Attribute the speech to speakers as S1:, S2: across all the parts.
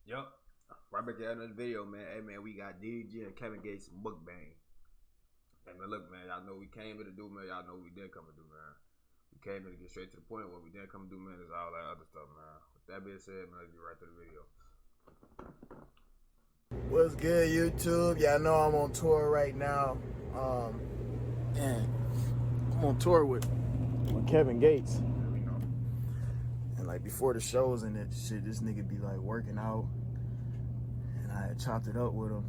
S1: Yup. Right back at another video, man. Hey, man, we got DDG and Kevin Gates Mukbang. Hey, man, look, man, y'all know we came here to do, man. Y'all know what we did come to do, man. We came here to get straight to the point. What we did come to do, man, is all that other stuff, man. With that being said, man, let's get right to the video.
S2: What's good, YouTube? Y'all know I'm on tour right now. And I'm on tour with Kevin Gates. And like before the shows and that shit, this nigga be like working out. And I had chopped it up with him.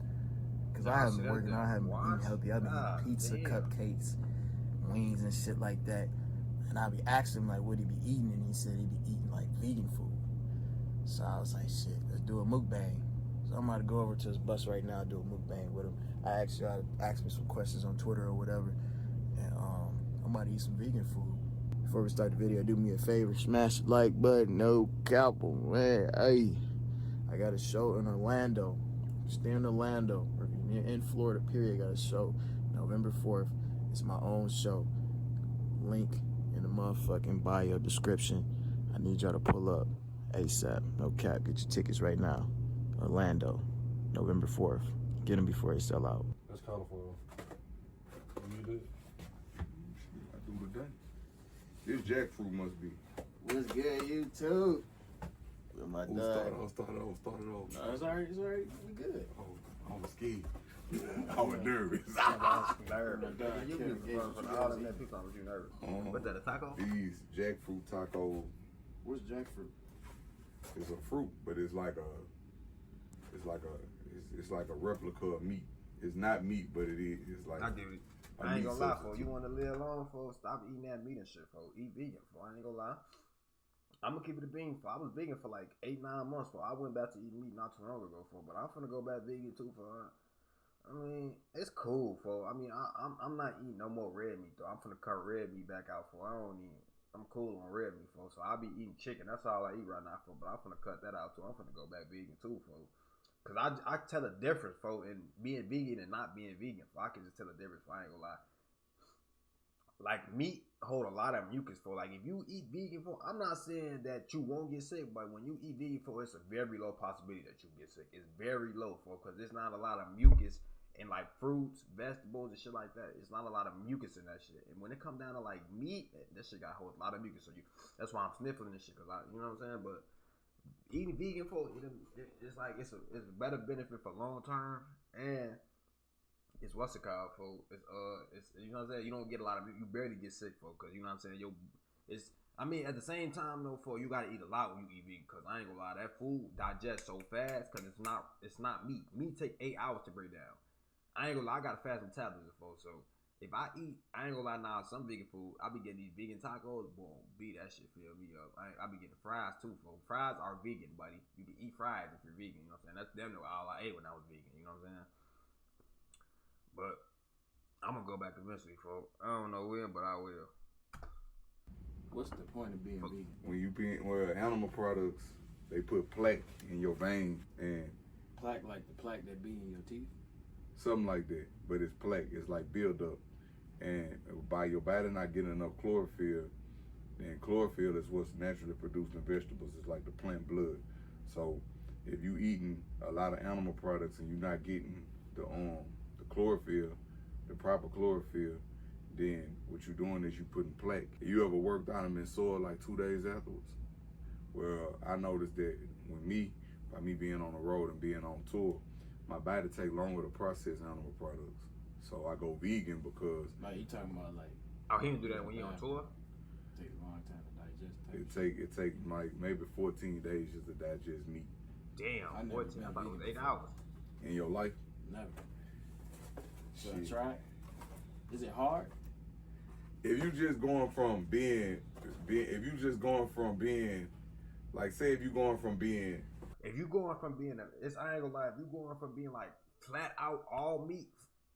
S2: Cause I haven't been working out, I haven't been eating healthy. I've been eating pizza, cupcakes, wings and shit like that. And I be asking him like what he be eating, and he said he be eating like vegan food. So I was like, shit, let's do a mukbang. So I'm about to go over to his bus right now and do a mukbang with him. I asked y'all to ask me some questions on Twitter or whatever. And I'm about to eat some vegan food. Before we start the video, do me a favor, smash the like button, no cowboy, man. Hey, I got a show in Orlando. Stay in Orlando, or if you're in Florida, period, I got a show November 4th. It's my own show. Link in the motherfucking bio description. I need y'all to pull up ASAP. No cap. Get your tickets right now. Orlando, November 4th. Get them before they sell out.
S3: That's colorful. You need it?
S4: I do today. This jackfruit must be.
S2: What's good, YouTube? With my dog.
S3: Start it off.
S2: No, it's alright. We good.
S4: Oh, I was scared. I was nervous.
S1: You nervous. What's that, a taco?
S4: These jackfruit tacos.
S2: What's jackfruit?
S4: It's a fruit, but it's like a replica of meat. It's not meat, but it is. It's like
S1: I get it. I ain't gonna lie, folks. You want to live long, folks? Stop eating that meat and shit, folks. Eat vegan, folks. I ain't gonna lie. I'm gonna keep it a bean, folks. I was vegan for like 8-9 months, folks. I went back to eating meat not too long ago, folks. But I'm finna go back vegan too, folks. I mean, it's cool, folks. I mean, I'm not eating no more red meat though. I'm finna cut red meat back out, folks. I'm cool on red meat, folks. So I'll be eating chicken. That's all I eat right now, folks. But I'm finna cut that out too. I'm finna go back vegan too, folks. Cause I tell a difference, folks, in being vegan and not being vegan. I can just tell a difference. I ain't gonna lie. Like meat hold a lot of mucus, for like if you eat vegan, for I'm not saying that you won't get sick, but when you eat vegan, for it's a very low possibility that you get sick. It's very low, for because there's not a lot of mucus in like fruits, vegetables, and shit like that. It's not a lot of mucus in that shit. And when it come down to like meat, that shit got hold a lot of mucus. So that's why I'm sniffling this shit, cause you know what I'm saying. But eating vegan, for it's like it's a better benefit for long term, and it's what's it called, for it's you know what I'm saying. You don't get a lot of, you barely get sick, for because you know what I'm saying. I mean, at the same time though, for you gotta eat a lot when you eat vegan, cause I ain't gonna lie, that food digests so fast, cause it's not meat. Meat take 8 hours to break down. I ain't gonna lie, I got a fast metabolism, for so if I eat, I ain't gonna lie, now some vegan food, I be getting these vegan tacos, boom, beat that shit fill me up. I be getting fries too, folks. Fries are vegan, buddy. You can eat fries if you're vegan, you know what I'm saying? That's damn near all I ate when I was vegan, you know what I'm saying? But I'm gonna go back eventually, folks. I don't know when, but I will.
S2: What's the point of being vegan?
S4: when you being animal products, they put plaque in your vein and
S2: Plaque, like the plaque that be in your teeth?
S4: something like that. But it's plaque. It's like buildup, and by your body not getting enough chlorophyll, then chlorophyll is what's naturally produced in vegetables. It's like the plant blood. So if you eating a lot of animal products and you're not getting the chlorophyll, the proper chlorophyll, then what you're doing is you putting plaque. You ever worked out and been sore like 2 days afterwards? Well, I noticed that by me being on the road and being on tour, my body take longer to process animal products. So I go vegan because
S2: Like you talking about like
S1: Oh, he didn't do that when you on tour?
S2: it takes a long time to digest.
S4: it take like maybe 14 days just to digest meat.
S1: Damn, 14. I thought it was 8 hours.
S4: In your life,
S2: Never. Should I
S4: Shit.
S2: try it? Is it hard?
S4: if you just going from being, like say if you going from being,
S1: If you going from being I ain't gonna lie, if you going from being like flat out all meat,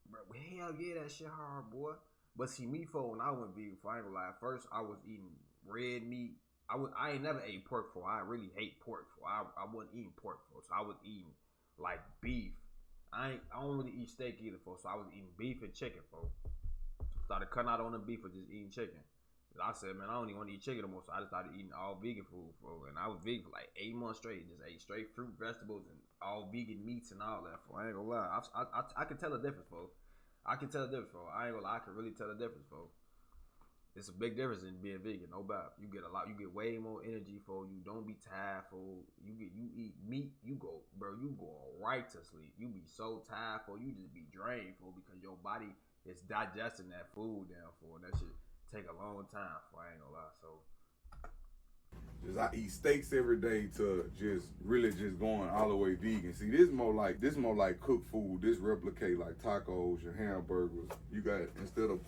S1: bro, hell yeah, that shit hard, boy. But see, me, for when I went vegan, for I ain't gonna lie, at first I was eating red meat. I ain't never ate pork, for I really hate pork, for I wasn't eating pork, for so I was eating like beef. I don't really eat steak either, for so I was eating beef and chicken, for started cutting out on the beef or just eating chicken. I said, man, I don't even want to eat chicken no more, so I just started eating all vegan food, bro. And I was vegan for like 8 months straight. Just ate straight fruit, vegetables, and all vegan meats and all that, bro. I ain't gonna lie. I can tell the difference, bro. I can tell the difference, bro. I ain't gonna lie. I can really tell the difference, bro. It's a big difference in being vegan, no doubt. You get a lot. You get way more energy, for you don't be tired, for you eat meat, you go right to sleep. You be so tired, for you just be drained, for because your body is digesting that food down, for that shit take a long time, for I ain't gonna lie. So
S4: just I eat steaks every day to just really just going all the way vegan. See, this more like cooked food. This replicate like tacos, your hamburgers. You got, instead of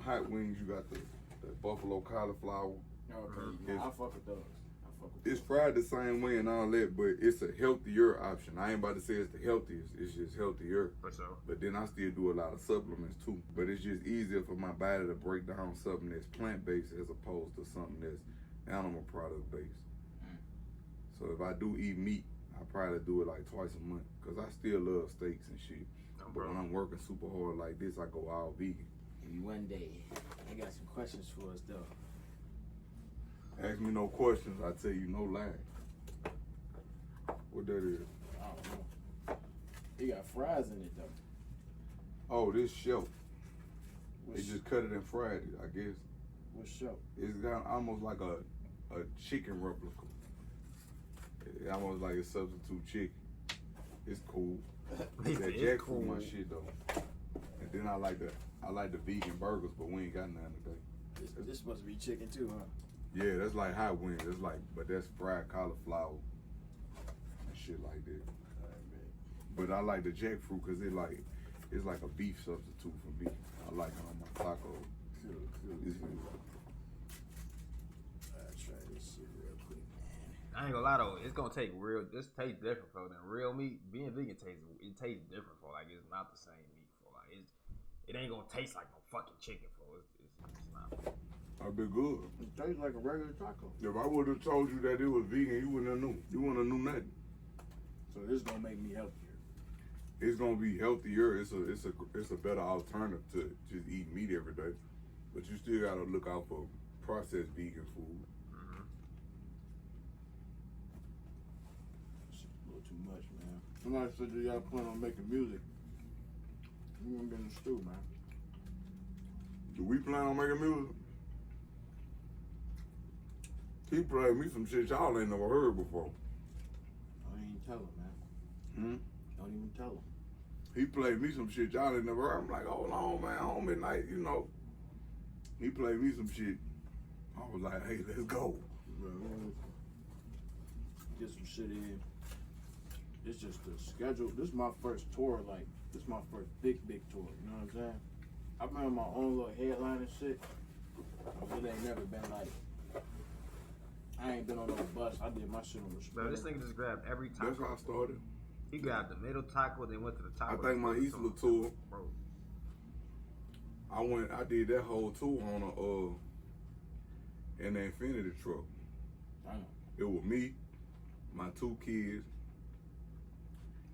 S4: hot wings, you got the buffalo cauliflower.
S2: Okay, yeah, I fuck with those.
S4: It's fried the same way and all that, but it's a healthier option. I ain't about to say it's the healthiest. It's just healthier.
S1: for sure.
S4: But then I still do a lot of supplements too. But it's just easier for my body to break down something that's plant-based as opposed to something that's animal product-based. So if I do eat meat, I probably do it like twice a month because I still love steaks and shit. But when I'm working super hard like this, I go all vegan.
S2: Maybe one day. I got some questions for us though.
S4: Ask me no questions, I tell you no lie. What that is?
S2: I don't know. It got fries in it though.
S4: Oh, this shell. They
S2: What's,
S4: just cut it and fried it, I guess.
S2: what's show?
S4: It's got almost like a chicken replica. It's almost like a substitute chicken. It's cool. That jackfruit my shit though. And then I like the vegan burgers, but we ain't got none today.
S2: This must be chicken too, huh?
S4: Yeah, that's like hot wings. It's like, but that's fried cauliflower and shit like that. But I like the jackfruit because it's like a beef substitute for beef. I like it on my tacos. It's good.
S2: I'll try this shit real quick, man.
S1: I ain't gonna lie though, it's gonna take real. This tastes different, for than real meat. Being vegan tastes different, for like it's not the same meat, for like it ain't gonna taste like no fucking chicken, for it's not.
S4: I'd be good.
S2: It tastes like a regular taco.
S4: If I would have told you that it was vegan, you wouldn't have knew. You wouldn't have knew nothing.
S2: So this is gonna make me healthier.
S4: It's gonna be healthier. It's a better alternative to just eating meat every day. But you still gotta look out for processed vegan food.
S2: It's a little too much, man. Somebody said that y'all plan on making music. We gonna get in the stew, man.
S4: Do we plan on making music? He played me some shit y'all ain't never heard before.
S2: Don't even tell him, man. Don't even tell him.
S4: He played me some shit y'all ain't never heard. I'm like, hold on, man, home at night, you know. He played me some shit. I was like, hey, let's go.
S2: Get some shit in. It's just the schedule. This is my first tour, like, this is my first big tour, you know what I'm saying? I've been on my own little headline and shit, but it ain't never been like, I ain't been on no bus. I did my shit on the
S1: Bro, this nigga just grabbed every taco.
S4: That's how I started.
S1: He grabbed the middle taco, then went to the taco.
S4: I think my Easter tour,
S1: Bro.
S4: I did that whole tour on in the Infinity truck.
S2: Damn.
S4: It was me, my 2 kids,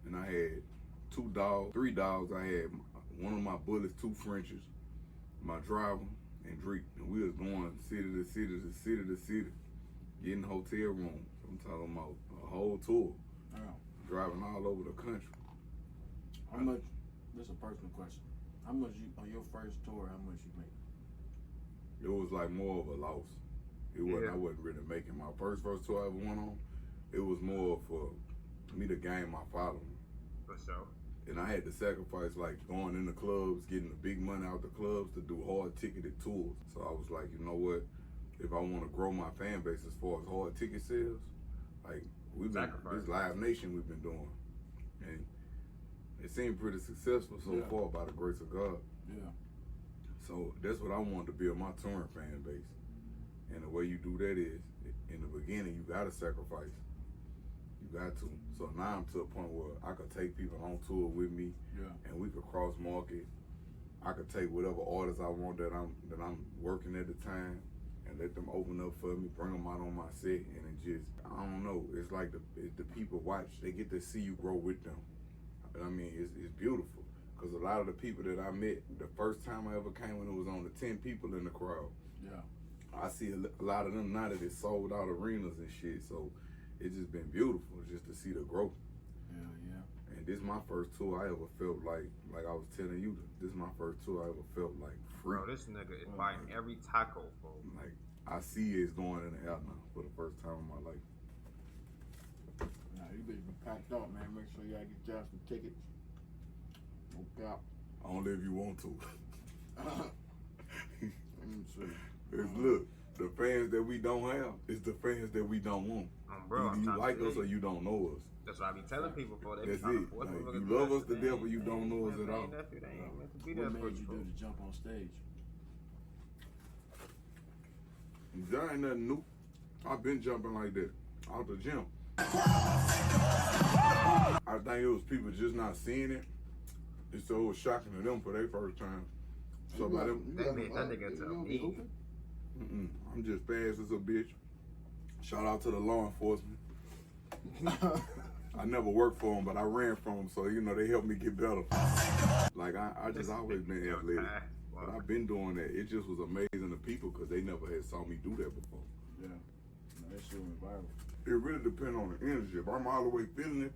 S4: and I had 3 dogs. I had one of my bullets, 2 Frenchies, my driver, and Drake. And we was going city to city to city to city, getting hotel rooms. I'm talking about a whole tour.
S2: Damn.
S4: Driving all over the country.
S2: How much, this is a personal question. How much you, on your first tour, how much you make?
S4: It was like more of a loss. It wasn't,
S1: Yeah.
S4: I wasn't really making my first tour I ever went on. It was more for me to gain my following.
S1: For sure.
S4: And I had to sacrifice like going in the clubs, getting the big money out the clubs to do hard ticketed tours. So I was like, you know what? If I want to grow my fan base as far as hard ticket sales, like this Live Nation we've been doing, and it seemed pretty successful so far by the grace of God.
S2: Yeah.
S4: So that's what I wanted to build my touring fan base. And the way you do that is, in the beginning, you gotta sacrifice. You got to. So now I'm to a point where I could take people on tour with me, and we could cross market. I could take whatever artists I want that I'm working at the time, and let them open up for me, bring them out on my set, and it just, I don't know. It's like the people watch. They get to see you grow with them. I mean, it's beautiful. Because a lot of the people that I met, the first time I ever came when it was only 10 people in the crowd.
S2: Yeah.
S4: I see a lot of them now that it's sold out arenas and shit. So it's just been beautiful just to see the growth.
S2: Yeah.
S4: And this is my first tour I ever felt like I was telling you, this is my first tour I ever felt like free.
S1: Bro, this nigga is biting every taco, bro.
S4: Like, I see it's going in the air now for the first time in my life.
S2: Nah, you better be packed up, man. Make sure y'all get y'all some tickets. No doubt.
S4: Only if you want to.
S2: Let me see.
S4: Look, the fans that we don't have is the fans that we don't want.
S1: Bro,
S4: Either you like us or you don't know us.
S1: That's what I be telling people for. They
S4: That's
S1: be
S4: it. Like, you love us to death or you don't know us at all.
S1: They ain't meant to be
S2: What
S1: there
S2: made
S1: for
S2: you do
S1: you.
S2: to jump on stage?
S4: That ain't nothing new. I've been jumping like that out the gym. I think it was people just not seeing it. It's so shocking to them for their first time. So by them,
S1: They made that nigga into a meme.
S4: I'm just fast as a bitch. Shout out to the law enforcement. I never worked for them, but I ran from them, so you know they helped me get better. Like I just always been athletic, but I've been doing that. It just was amazing to people because they never had saw me do that before.
S2: Yeah, no, that shit went viral.
S4: It really depends on the energy. If I'm all the way feeling it,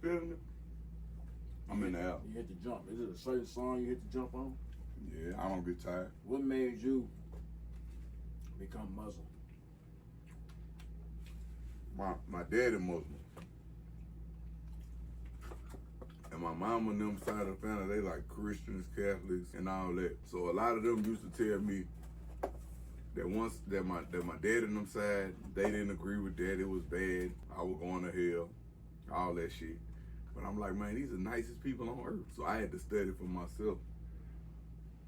S4: I'm in the air.
S2: You hit the jump. Is it a certain song you hit the jump on?
S4: Yeah, I don't get tired.
S2: What made you become Muslim?
S4: My daddy Muslim. And my mom and them side of the family, they like Christians, Catholics, and all that. So a lot of them used to tell me that once that my dad and them side, they didn't agree with that. It was bad. I was going to hell, all that shit. But I'm like, man, these are the nicest people on earth. So I had to study for myself.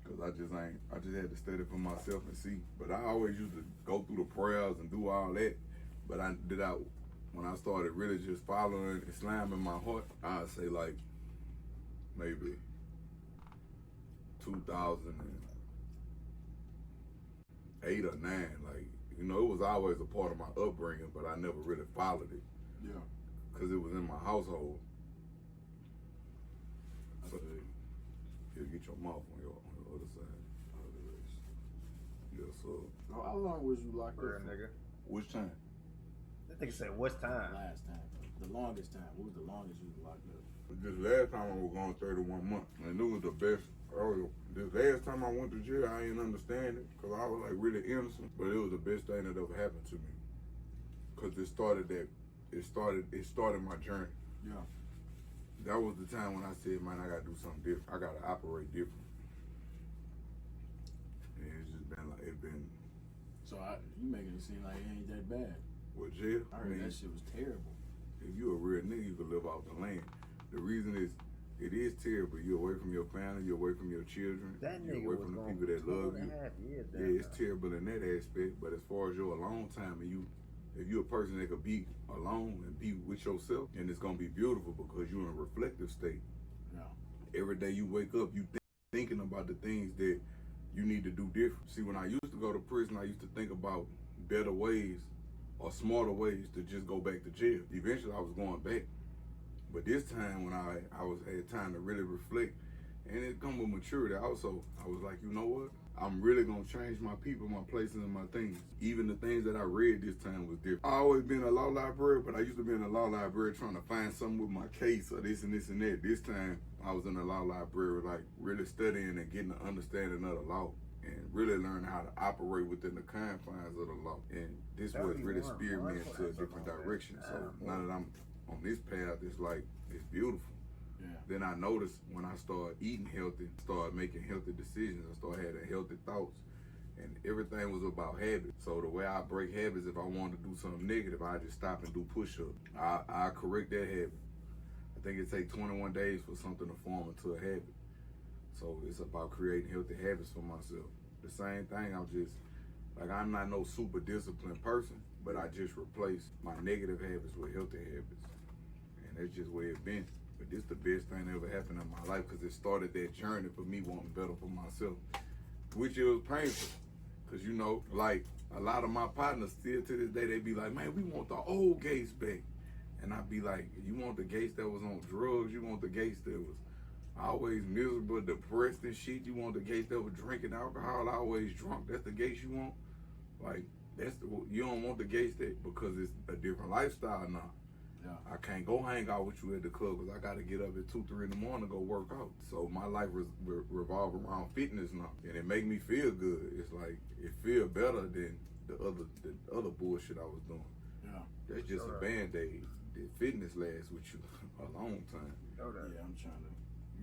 S4: Cause I just had to study for myself and see. But I always used to go through the prayers and do all that. But when I started really just following Islam in my heart, I'd say like maybe 2008 or 9. Like, you know, it was always a part of my upbringing, but I never really followed it.
S2: Yeah.
S4: Cause it was in my household. So, you get your mouth on your other side. Yeah, so.
S2: How long was you locked
S1: Real
S2: up?
S1: nigga.
S4: Which time?
S1: That nigga said, "What's time?"
S2: Last time. The longest time. What was the longest you was locked up?
S4: This last time I was gone 31 months, and it was the best. This last time I went to jail, I didn't understand it because I was like really innocent, but it was the best thing that ever happened to me because it started my journey.
S2: Yeah.
S4: That was the time when I said, man, I gotta do something different. I gotta operate different. And it's just been like
S2: So you making it seem like it ain't that bad.
S4: with jail.
S2: I heard that shit was terrible.
S4: If you a real nigga, you can live off the land. The reason is, it is terrible. You're away from your family. You're away from your children.
S1: That
S4: you're
S1: nigga
S4: away
S1: was
S4: from the
S1: going
S4: people that love
S1: 2.5
S4: you.
S1: years
S4: Yeah,
S1: down
S4: it's
S1: there.
S4: terrible in that aspect. But as far as your alone time, and if you're a person that could be alone and be with yourself, and it's gonna be beautiful because you're in a reflective state.
S2: Yeah.
S4: Every day you wake up, you thinking about the things that you need to do different. See, when I used to go to prison, I used to think about better ways or smarter ways to just go back to jail. Eventually, I was going back. But this time when I had time to really reflect, and it come with maturity also, I was like, you know what? I'm really gonna change my people, my places, and my things. Even the things that I read this time was different. I always been in a law library, but I used to be in a law library trying to find something with my case or this and this and that. This time I was in a law library like really studying and getting an understanding of the law and really learning how to operate within the confines of the law. And this was really steered me into a different direction. So now that I'm on this path, it's beautiful.
S2: Yeah.
S4: Then I noticed when I started eating healthy, started making healthy decisions, I started having healthy thoughts, and everything was about habits. So the way I break habits, if I wanted to do something negative, I just stop and do push-ups. I correct that habit. I think it takes 21 days for something to form into a habit. So it's about creating healthy habits for myself. The same thing, I'm not no super disciplined person, but I just replace my negative habits with healthy habits. And that's just where it's been. But this the best thing that ever happened in my life because it started that journey for me wanting better for myself, which it was painful. Because, you know, like a lot of my partners still to this day, they be like, man, we want the old Gates back. And I'd be like, you want the Gates that was on drugs? You want the Gates that was always miserable, depressed and shit? You want the Gates that was drinking alcohol, always drunk? That's the Gates you want? Like, You don't want the gay stick because it's a different lifestyle now.
S2: Yeah.
S4: I can't go hang out with you at the club because I got to get up at 2, 3 in the morning to go work out. So my life revolve around fitness now, and it make me feel good. It's like it feel better than the other bullshit I was doing.
S2: Yeah.
S4: That's just a band-aid. The fitness lasts with you a long time.
S2: Yeah, I'm trying to.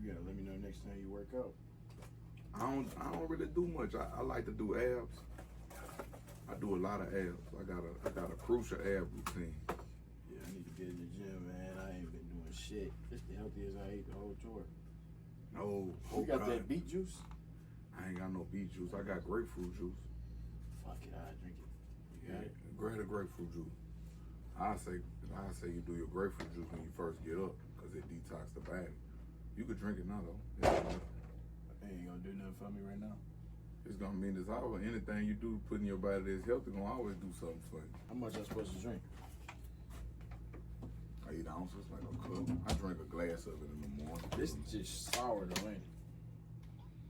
S2: You gotta let me know next time you work out.
S4: I don't really do much. I like to do abs. I do a lot of abs. I got a crucial ab routine.
S2: Yeah, I need to get in the gym, man. I ain't been doing shit. It's the healthiest I ate the whole tour.
S4: No,
S2: You got that beet juice?
S4: I ain't got no beet juice. I got grapefruit juice.
S2: Fuck it, I drink it. You got it?
S4: Grab the grapefruit juice. I say you do your grapefruit juice when you first get up because it detox the body. You could drink it now though.
S2: It ain't gonna do nothing for me right now.
S4: It's gonna mean it's always anything you do putting your body that's healthy gonna always do something for you.
S2: How much I supposed to drink?
S4: 8 ounces, like a cup. I drink a glass of it in the morning.
S2: This is just sour though, ain't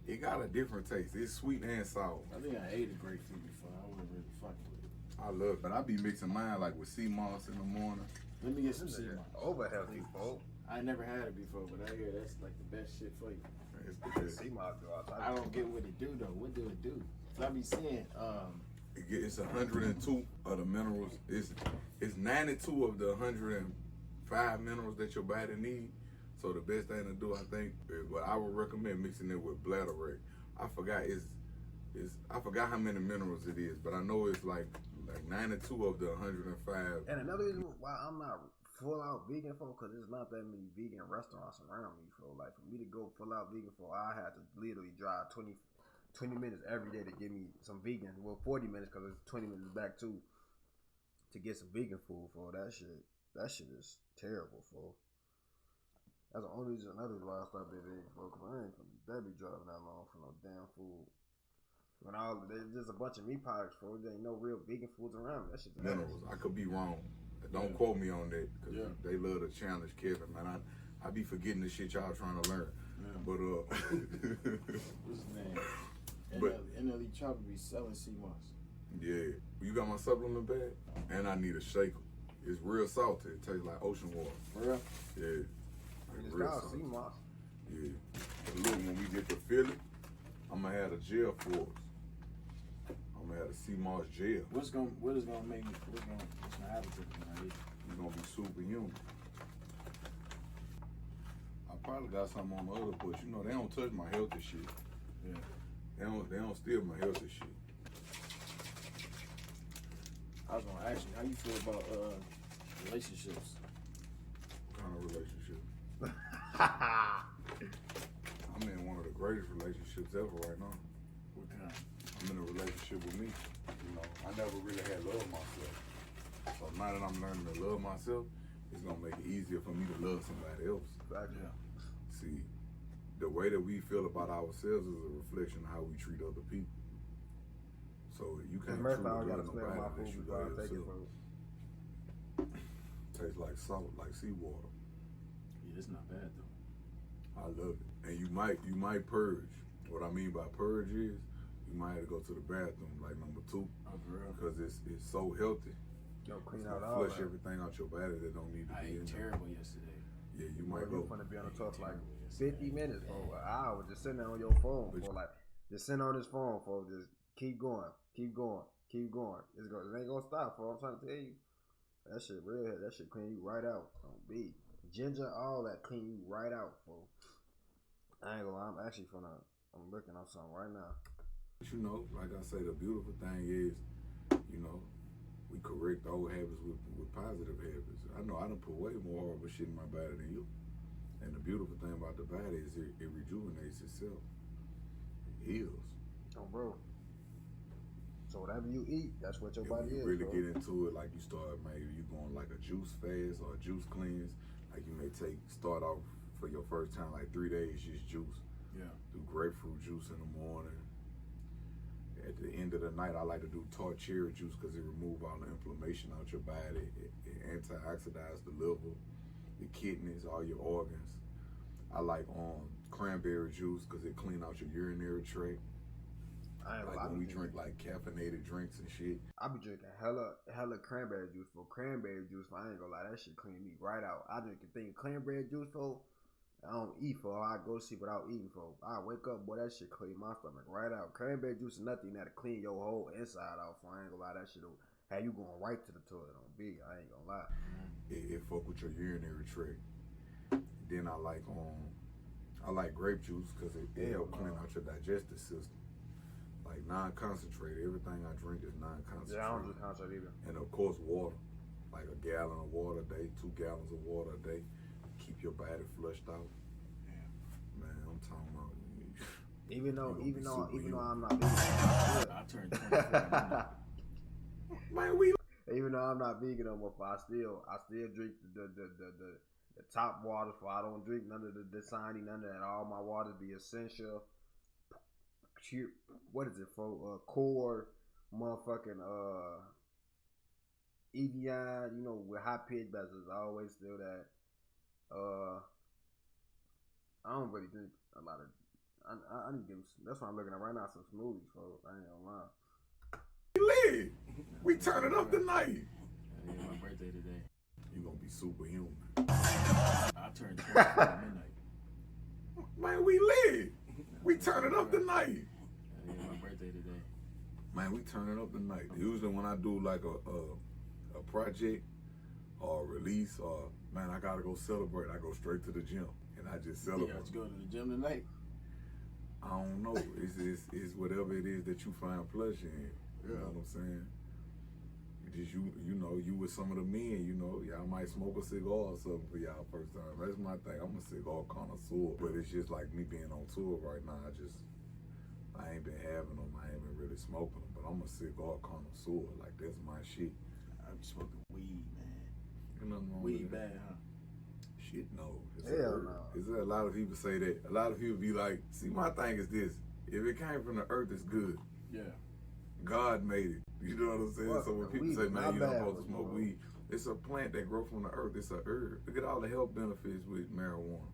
S2: it?
S4: It got a different taste. It's sweet and sour.
S2: I think I ate a grapefruit before. I wasn't really fucking with it.
S4: I love it, but I be mixing mine like with sea moss in the morning.
S2: Let me get some sea moss.
S1: Over healthy, folks.
S2: I never had it before, but I hear that's like the best shit for you.
S4: It's the best.
S1: See my do.
S2: I don't get what it do though. What do it do? So I be saying,
S4: It's 102 of the minerals. It's 92 of the 105 minerals that your body needs. So the best thing to do, I think, what I would recommend mixing it with bladderwrack. I forgot how many minerals it is, but I know it's like 92 of the 105.
S1: And another reason why I'm not full out vegan for, because there's not that many vegan restaurants around me for. Like for me to go full out vegan for, I had to literally drive 20 minutes every day to get me some vegan. Well, 40 minutes because it's 20 minutes back too to get some vegan food for. That shit is terrible for. That's the only reason another why I stopped at vegan for, because I ain't finna be driving that long for no damn food. When there's just a bunch of meat products for, there ain't no real vegan foods around. That shit's
S4: Minerals. I could be wrong. Don't quote me on that because they love to challenge Kevin, man. I be forgetting the shit y'all trying to learn. Yeah. But
S2: what's his name? NLE Chopper be selling sea moss.
S4: Yeah, you got my supplement bag, and I need a shaker. It's real salty. It tastes like ocean water.
S2: For real?
S4: Yeah.
S1: It's called sea moss.
S4: Yeah. But look, when we get to Philly, I'm gonna have a gel for us. I'm gonna have a sea moss gel.
S2: What's gonna happen to me?
S4: You're gonna be superhuman. I probably got something on the other, but you know they don't touch my healthy shit.
S2: Yeah.
S4: They don't steal my healthy shit.
S2: I was gonna ask you how you feel about relationships.
S4: What kind of relationship? I'm in one of the greatest relationships ever right now.
S2: What kind?
S4: I'm in a relationship with me. You know, I never really had love myself. So now that I'm learning to love myself, it's gonna make it easier for me to love somebody else.
S2: Yeah.
S4: See, the way that we feel about ourselves is a reflection of how we treat other people. So you can't truly love nobody unless you love yourself. Tastes like salt, like seawater.
S2: Yeah, it's not bad though.
S4: I love it. And you might purge. What I mean by purge is you might have to go to the bathroom like number 2.
S2: Oh, for real?
S4: Because it's so healthy.
S1: Yo, clean
S4: It's
S1: out
S4: gonna
S1: all
S4: flush everything out your body that don't need to be in
S2: I ate
S4: there.
S2: terrible yesterday.
S4: Yeah, you might go.
S1: You're gonna be on the talk like 50 minutes for an hour, just sitting there on your phone for like, just sitting on this phone for just keep going. It's it ain't gonna stop for. I'm trying to tell you, that shit real. That shit clean you right out. On B, ginger, all that clean you right out for. I ain't gonna lie, I'm looking up something right now.
S4: But you know, like I say, the beautiful thing is, you know, we correct old habits with positive habits. I know I done put way more horrible shit in my body than you. And the beautiful thing about the body is it rejuvenates itself. It heals.
S1: Oh, bro. So whatever you eat, that's what your body
S4: you
S1: is.
S4: really
S1: bro.
S4: get into it, like you start, maybe you going like a juice fast or a juice cleanse. Like you may start off for your first time, like 3 days, just juice.
S2: Yeah.
S4: Do grapefruit juice in the morning. At the end of the night, I like to do tart cherry juice because it removes all the inflammation out your body. It antioxidizes the liver, the kidneys, all your organs. I like cranberry juice because it cleans out your urinary tract.
S1: I ain't
S4: Like
S1: gonna
S4: when we
S1: lie.
S4: drink like caffeinated drinks and shit.
S1: I be drinking hella cranberry juice for cranberry juice. For I ain't gonna lie, that shit clean me right out. I drink a thing of cranberry juice for. I don't eat for. I go to sleep without eating for. I wake up, boy, that shit clean my stomach right out. Cranberry juice is nothing that'll clean your whole inside out. For I ain't gonna lie, that shit'll have you going right to the toilet on B. I ain't gonna lie.
S4: It fuck with your urinary tract. Then I like grape juice because it help clean out your digestive system. Like non-concentrated. Everything I drink is non-concentrated.
S1: Yeah, I don't do concentrate either.
S4: And of course water. Like a gallon of water a day, 2 gallons of water a day. Keep your body flushed out. Yeah. Man, I'm talking about.
S1: Even though I'm not vegan,
S2: I turned 24.
S4: Man, we.
S1: even though I'm not vegan no more, I still drink the top water. For I don't drink none of the Dasani, none of that. All my water be essential. What is it for? Core, motherfucking Evian. You know, with high pitch bezels, I always still that. I don't really drink a lot of. I need to give. That's why I'm looking at right now. Some smoothies, folks. I ain't gonna lie.
S4: Lit. We turning up tonight.
S2: Yeah, my birthday today.
S4: You gonna be superhuman.
S2: I turned 24 at midnight.
S4: Man, we lit. We turning up tonight.
S2: Yeah, my birthday today.
S4: Man, we turning up tonight. Usually when I do like a project or a release or man, I gotta go celebrate. I go straight to the gym and I just celebrate.
S2: Yeah, let's go to the gym tonight.
S4: I don't know. It's whatever it is that you find pleasure in. You know what I'm saying? Just you know, you with some of the men, you know, y'all might smoke a cigar or something for y'all first time. That's my thing. I'm a cigar connoisseur, but it's just like me being on tour right now. I ain't been having them. I ain't been really smoking them, but I'm a cigar connoisseur. Like that's my shit.
S2: I'm smoking weed, man.
S4: Ain't nothing wrong
S2: Weed
S4: with that.
S2: bad, huh?
S4: Shit, no.
S1: Hell no.
S4: Is there a lot of people say that? A lot of people be like, see, my thing is this: if it came from the earth, it's good.
S2: Yeah.
S4: God made it. You know what I'm saying?
S1: Fuck,
S4: So when
S1: the
S4: people
S1: weed
S4: say,
S1: is
S4: man,
S1: not
S4: you're not
S1: bad
S4: supposed to
S1: for
S4: smoke
S1: you,
S4: weed, it's a plant that grows from the earth. It's a herb. Look at all the health benefits with marijuana.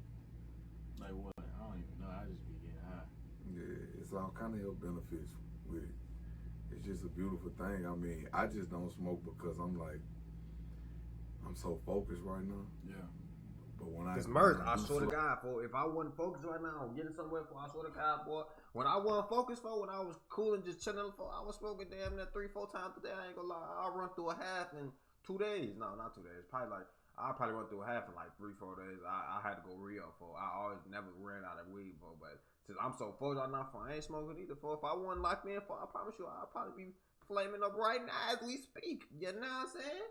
S2: Like what? I don't even know. I just be getting high.
S4: Yeah, it's all kind of health benefits with it. It's just a beautiful thing. I mean, I just don't smoke because I'm so focused right now.
S2: Yeah.
S4: But when I
S1: Cause Merch, I
S4: do
S1: swear to
S4: smoke-
S1: God, for if I wasn't focused right now on getting somewhere, for I swear to God, boy, when I wasn't focused, for when I was cool and just chilling, for I was smoking damn near 3-4 times a day. I ain't gonna lie, I'll run through a half in 2 days. No, not 2 days. I'll probably run through a half in like 3-4 days. I had to go real for. I always never ran out of weed, for. But since I'm so focused right now, for I ain't smoking either. For if I wasn't locked in, for I promise you, I'll probably be flaming up right now as we speak. You know what I'm saying?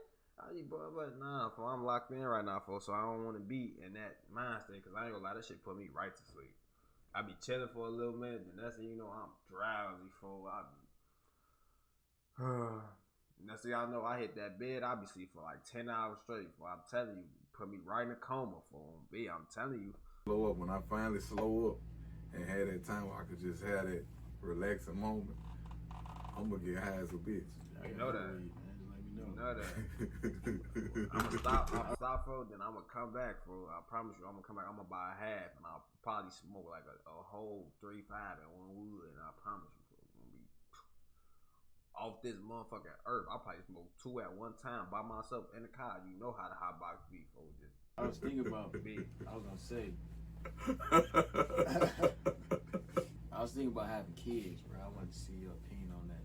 S1: But nah, for I'm locked in right now, for so I don't want to be in that mind state, because I ain't gonna lie, that shit put me right to sleep. I be chilling for a little minute, then that's it, you know, I'm drowsy, for I be now see, I know I hit that bed, I be sleep for like 10 hours straight, for I'm telling you, put me right in a coma, for B, I'm telling you.
S4: slow up. When I finally slow up and had that time where I could just have that relaxing moment, I'm gonna get high as a bitch.
S1: You know that.
S2: Weed, man. Just let me know.
S1: You know that. I'm gonna stop for, then I'm gonna come back for. I promise you, I'm gonna come back. I'm gonna buy a half, and I'll probably smoke like a whole 3-5 and 1 wood, and I promise you, it's gonna be off this motherfucking earth. I'll probably smoke 2 at one time by myself in the car. You know how the hot box be, for just.
S2: I was thinking about big. I was gonna say. I was thinking about having kids, bro. I wanted to see your opinion on that.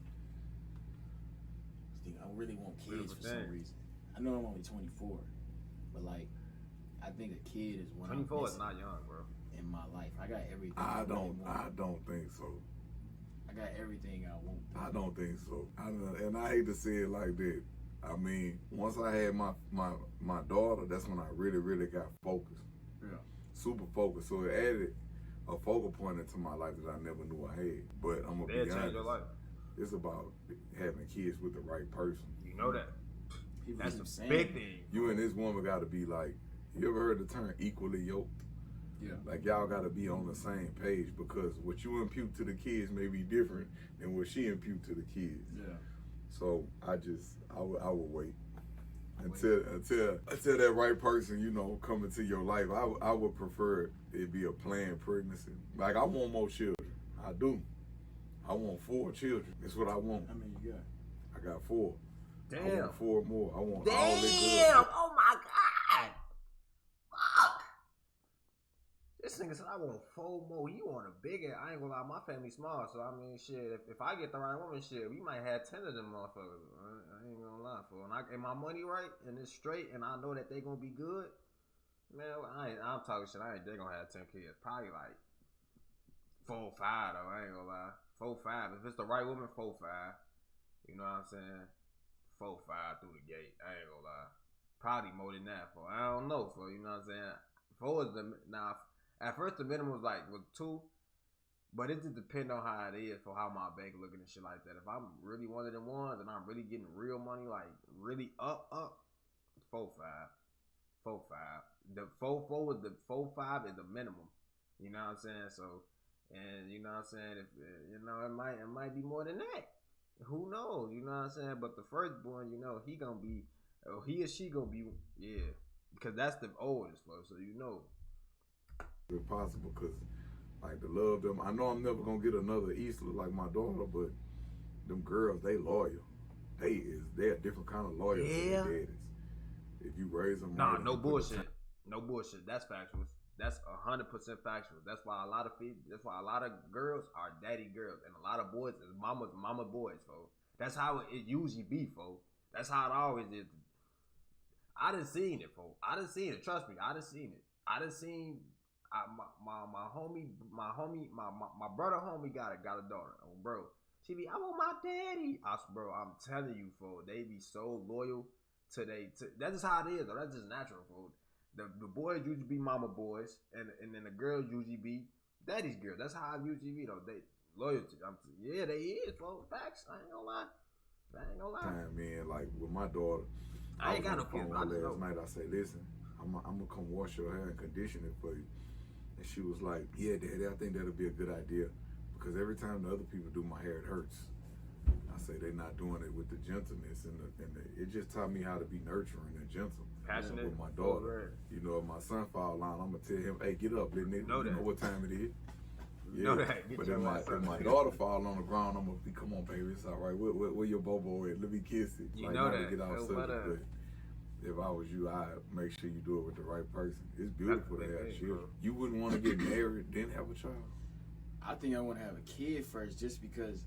S2: I really want kids for some reason. I know I'm only 24, but like, I think a kid is one.
S1: 24 is not young, bro.
S2: In my life, I got everything.
S4: I
S2: really
S4: don't
S2: want.
S4: think so.
S2: I got everything I want.
S4: I don't think so. And I hate to say it like that. I mean, once I had my daughter, that's when I really got focused.
S2: Yeah.
S4: Super focused. So it added a focal point into my life that I never knew I had. But I'm gonna
S1: They'll
S4: be
S1: change
S4: honest.
S1: your life.
S4: It's about having kids with the right person.
S1: You know that.
S2: People
S1: That's
S2: keep
S1: a
S2: saying
S1: big
S2: it.
S1: thing.
S4: You and this woman got to be like, you ever heard the term equally yoked?
S2: Yeah.
S4: Like y'all got to be on the same page because what you impute to the kids may be different than what she impute to the kids.
S2: Yeah.
S4: So I would wait until that right person, you know, come into your life. I would prefer it be a planned pregnancy. Like I want more children. I do. I want 4 children. That's what I want.
S2: How many you got?
S4: I got 4.
S1: Damn.
S4: I want 4 more. I want all
S1: Damn.
S4: that good.
S1: Oh my God. Fuck. This nigga said I want 4 more. You want a bigger? I ain't gonna lie, my family's small, so I mean, shit. If I get the right woman, shit, we might have 10 of them motherfuckers. I ain't gonna lie, for. And my money right and it's straight, and I know that they gonna be good. Man, I'm talking shit. I ain't. They gonna have 10 kids. Probably like 4 or 5 though. I ain't gonna lie. 4 or 5. If it's the right woman, 4 or 5. You know what I'm saying? 4 or 5 through the gate. I ain't gonna lie. Probably more than that. For I don't know. For you know what I'm saying? 4 is the now. At first, the minimum was 2, but it just depends on how it is for how my bank looking and shit like that. If I'm really one of them ones and I'm really getting real money, like really up, 4 5, 4 5. The 4 was the 4 5 is the minimum. You know what I'm saying? So, and you know what I'm saying? If you know, it might be more than that. Who knows? You know what I'm saying? But the firstborn, you know, he or she gonna be, yeah, because that's the oldest, folks. So you know.
S4: If possible, because like to love them. I know I'm never gonna get another Eastler like my daughter, but them girls, they loyal. They're a different kind of loyal to their daddies. If you raise them,
S1: nah, no bullshit, no bullshit. That's factual. That's 100% factual. That's why a lot of girls are daddy girls, and a lot of boys is mama boys, folks. That's how it usually be, folks. That's how it always is. I done seen it, folks. I done seen it. Trust me, I done seen it. I done seen. My brother homie got a daughter. Oh, bro, she be, I want my daddy. Bro, I'm telling you, fool, they be so loyal to that's just how it is, though. That's just natural, fool. The boys usually be mama boys, and then the girls usually be daddy's girl. That's how I usually be, though. They loyalty. Yeah, they is, fool. Facts. I ain't gonna lie.
S4: Time, man, like with my daughter,
S1: I ain't got no kids.
S4: Last night, I say, listen, I'm gonna come wash your hair and condition it for you. And she was like, yeah, Daddy, I think that'll be a good idea. Because every time the other people do my hair, it hurts. I say they're not doing it with the gentleness. And it just taught me how to be nurturing and gentle.
S1: Passionate.
S4: With my daughter. You know, if my son fall out, I'm going to tell him, hey, get up, little nigga. You know what time it is. Yeah. But if my daughter fall on the ground, I'm going to be, come on, baby, it's all right. Where your bobo at? Let me kiss it.
S1: You know that.
S4: To get off subject, if I was you, I'd make sure you do it with the right person. It's beautiful to have children. You wouldn't want to get married, then have a child?
S2: I think I want to have a kid first, just because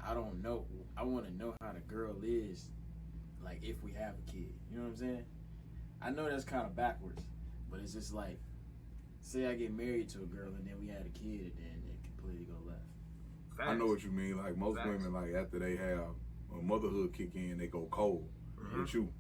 S2: I don't know. I want to know how the girl is, like, if we have a kid. You know what I'm saying? I know that's kind of backwards, but it's just like, say I get married to a girl and then we had a kid and then it completely go left.
S4: Facts. I know what you mean. Like, most women, like, after they have motherhood kick in, they go cold with you.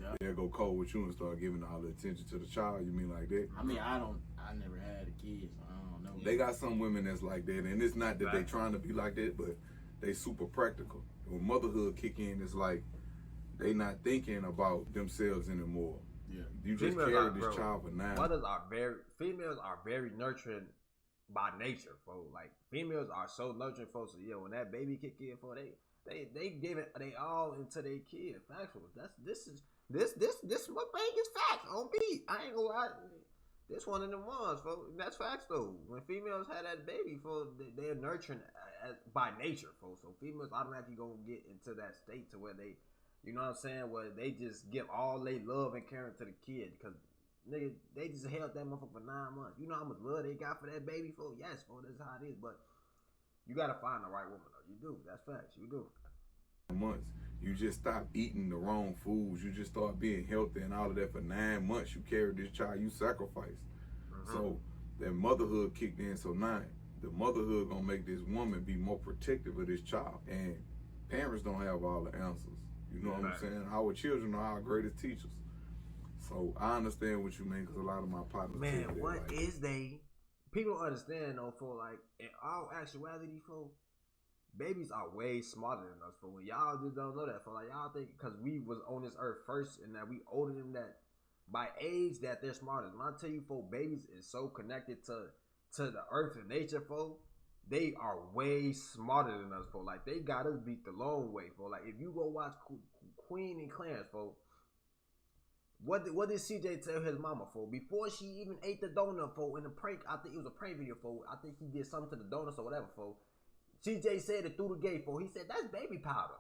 S4: Yeah. They'll go cold with you and start giving all the attention to the child. You mean like that?
S2: I mean, I never had a kid, so I don't know.
S4: They got some women that's like that, and it's not that they trying to be like that, but they super practical. When motherhood kick in, it's like they not thinking about themselves anymore.
S2: Yeah.
S4: You just carry this child for 9.
S1: Females are very nurturing by nature, folks. Like, females are so nurturing, folks. So yeah, when that baby kick in, folks, they give it they all into their kid. Factual. This Mukbang is facts on beat. I ain't gonna lie. This one of them ones, folks. That's facts though. When females had that baby, folks, they're nurturing by nature, folks. So females automatically gonna get into that state to where they, you know what I'm saying, where they just give all they love and caring to the kid, because nigga, they just held that motherfucker for 9 months. You know how much love they got for that baby, folks? Yes, folks, that's how it is. But you gotta find the right woman though. You do. That's facts. You do.
S4: Months. You just stop eating the wrong foods. You just start being healthy and all of that for 9 months. You carried this child. You sacrificed. So that motherhood kicked in. So now the motherhood gonna make this woman be more protective of this child. And parents don't have all the answers. You know what I'm saying? Our children are our greatest teachers. So I understand what you mean, because a lot of my partners.
S1: Man, what like, is they? People don't understand though. For like, in all actuality, folks, babies are way smarter than us. For when y'all just don't know that. For like, y'all think because we was on this earth first and that we older than that by age that they're smarter. When I tell you, folks, babies is so connected to the earth and nature, folks. They are way smarter than us, folks. Like, they got us beat the long way, folks. Like, if you go watch Queen and Clarence, folks, what did CJ tell his mama, folks? Before she even ate the donut, folks, in the prank, I think it was a prank video, folks. I think he did something to the donuts or whatever, folks. CJ said it through the gate, for he said, that's baby powder.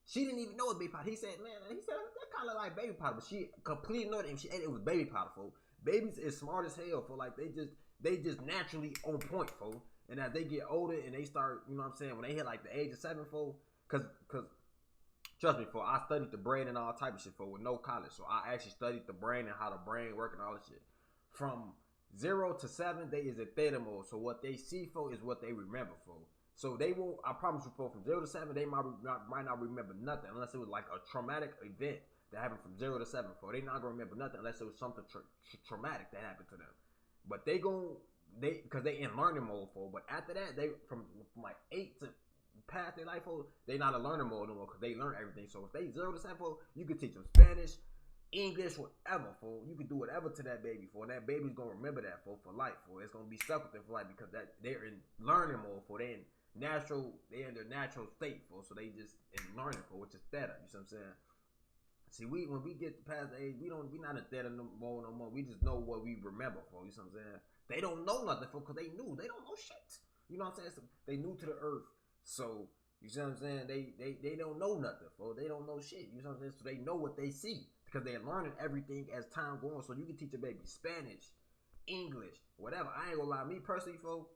S1: She didn't even know it was baby powder. He said, that kind of like baby powder, but she completely ignored it, and she ate it was baby powder, folks. Babies is smart as hell, for like, they just naturally on point, folks. And as they get older and they start, you know what I'm saying, when they hit like the age of 7, folks, cause trust me, folks, I studied the brain and all type of shit, folks, with no college. So I actually studied the brain and how the brain work and all that shit. From 0 to 7, they is in theta mode. So what they see, folks, is what they remember, folks. So they won't, I promise you, folks, from 0 to 7, they might not remember nothing unless it was like a traumatic event that happened from 0 to 7, folks. They not gonna remember nothing unless it was something traumatic that happened to them. But because they in learning mode, folks. But after that, they from like 8 to past their life, folks, they not in learning mode no more because they learn everything. So if they 0 to 7, folks, you can teach them Spanish, English, whatever, folks. You can do whatever to that baby, folks. And that baby's gonna remember that, folks, for life, folks. It's gonna be stuck with them for life because that they're in learning mode, folks. They're in their natural state, folks. So they just in learning, folks, which is theta. You see what I'm saying? See, when we get past the age, we not in theta no more. We just know what we remember, folks. You see what I'm saying? They don't know nothing, folks, because they don't know shit. You know what I'm saying? So they new to the earth. So, you see what I'm saying? They don't know nothing, folks. They don't know shit. You know what I'm saying? So they know what they see because they're learning everything as time goes on. So you can teach a baby Spanish, English, whatever. I ain't gonna lie. Me personally, folks,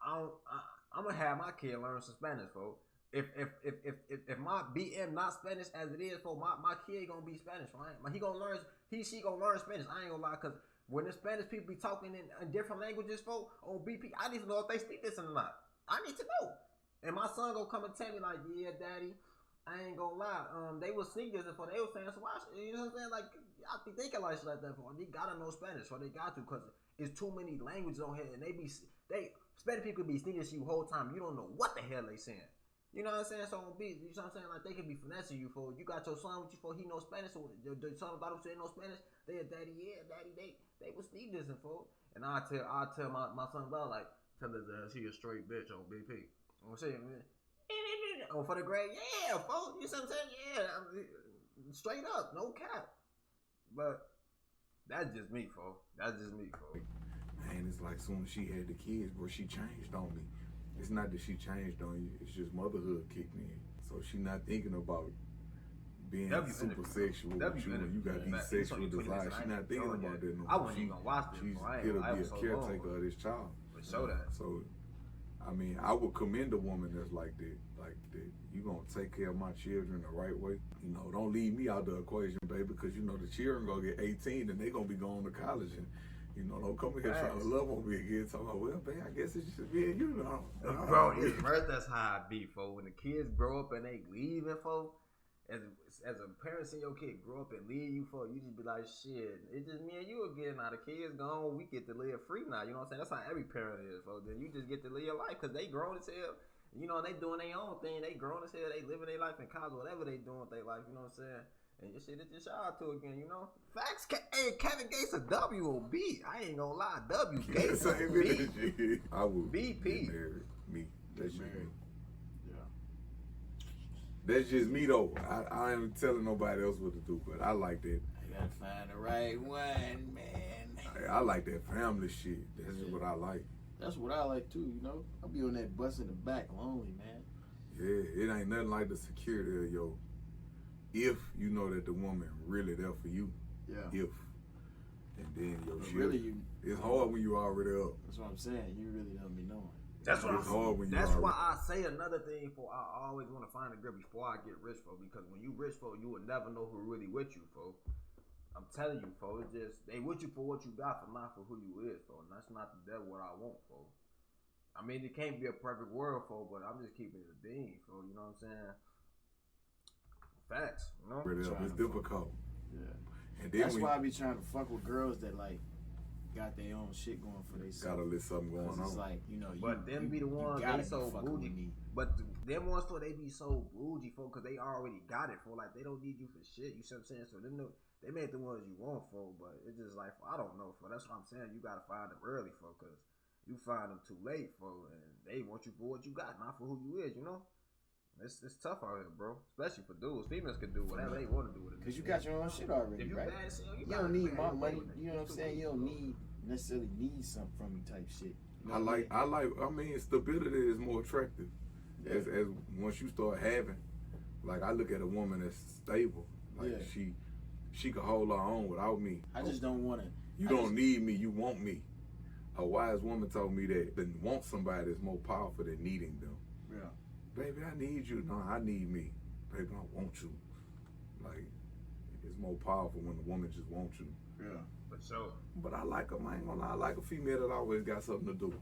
S1: I'm gonna have my kid learn some Spanish, folks. If my BM not Spanish as it is, folks, my kid gonna be Spanish, right? She gonna learn Spanish. I ain't gonna lie, cause when the Spanish people be talking in different languages, folks, on BP, I need to know if they speak this or not. I need to know. And my son gonna come and tell me like, yeah, daddy, I ain't gonna lie. They was sneak this before. They was saying, so watch, you know what I'm saying? Like, I think they can like shit like that for. They gotta know Spanish, so they got to, cause it's too many languages on here, and Spanish people be sneaking to you the whole time. You don't know what the hell they saying. You know what I'm saying? So on beats, you know what I'm saying? Like they can be finessing you for. You got your son with you for. He knows Spanish. So your son about to say no Spanish. They daddy, yeah, daddy. They was sneak this for. And I tell my son about like tell his she a straight bitch on BP. I'm saying, man. Oh, for the grade, yeah, folks. You see what I'm saying? Yeah, straight up, no cap. But that's just me, folks. That's just me, folks.
S4: And it's like soon as she had the kids, bro, she changed on me. It's not that she changed on you, it's just motherhood kicked in. So she not thinking about being super sexual with you and you got these sexual desires. She not thinking about that no more.
S1: I wasn't even gonna watch this.
S4: She's here to be a caretaker of this child.
S1: But show that.
S4: So, I mean, I would commend a woman that's like that. You gonna take care of my children the right way. You know, don't leave me out the equation, baby, because you know the children gonna get 18 and they gonna be going to college and you know, don't come here trying to love on me again. Talking about, well, man, I guess it should be you know.
S1: Bro, that's how I be, folks. When the kids grow up and they leaving, folks, as a parent seeing your kid grow up and leave you, folks, you just be like, shit, it's just me and you again. Now the kids gone, we get to live free now. You know what I'm saying? That's how every parent is, folks. Then you just get to live your life because they grown as hell. You know, they doing their own thing. They grown as hell. They living their life in college, whatever they doing with their life. You know what I'm saying? And your shit is just shout out to again, you know. Facts. Hey, Kevin Gates a W on B. I ain't gonna lie, W Gates on B.
S4: I would
S1: BP.
S4: Me. That's just me.
S2: Yeah.
S4: That's just me though. I ain't telling nobody else what to do, but I like that.
S2: I gotta find the right one, man.
S4: I like that family shit. That's just what I like.
S2: That's what I like too, you know. I'll be on that bus in the back lonely, man.
S4: Yeah, it ain't nothing like the security of your. If you know that the woman really there for you, and then your shit. Really, it's hard when you already up.
S2: That's what I'm saying. You really don't be knowing.
S1: That's what That's why I say another thing for. I always want to find a girl before I get rich, for because when you rich, for you will never know who really with you, for. I'm telling you, for it's just they with you for what you got, for not for who you is, for. And that's not what I want, for. I mean, it can't be a perfect world, for, but I'm just keeping it a bean, for. You know what I'm saying? Facts, you know?
S4: It's difficult.
S2: Yeah.
S4: And then
S2: that's why I be trying to fuck with girls that like got their own shit going for themselves.
S4: Gotta let something going on.
S2: It's like, you know,
S1: but them be the ones they so bougie. But them ones for they be so bougie for because they already got it for. Like they don't need you for shit. You see what I'm saying? So them they made the ones you want for, but it's just like I don't know for. That's what I'm saying. You gotta find them early for because you find them too late for, and they want you for what you got, not for who you is. You know. It's tough out here, bro. Especially for dudes. Females can do whatever they want to do with it.
S2: Because you got your own shit already,
S1: if you
S2: right?
S1: Bad,
S2: you don't need my money. You know what I'm saying? You don't necessarily need something from me type shit. You know
S4: I mean, stability is more attractive.
S2: Yeah.
S4: As once you start having, like I look at a woman that's stable, like she can hold her own without me.
S2: I just don't want to.
S4: You don't need me, you want me. A wise woman told me that want somebody that's more powerful than needing them.
S2: Yeah.
S4: Baby, I need you. No, I need me. Baby, I want you. Like, it's more powerful when the woman just wants you.
S2: Yeah.
S1: For sure.
S4: But I like them. I ain't gonna lie. I like a female that always got something to do.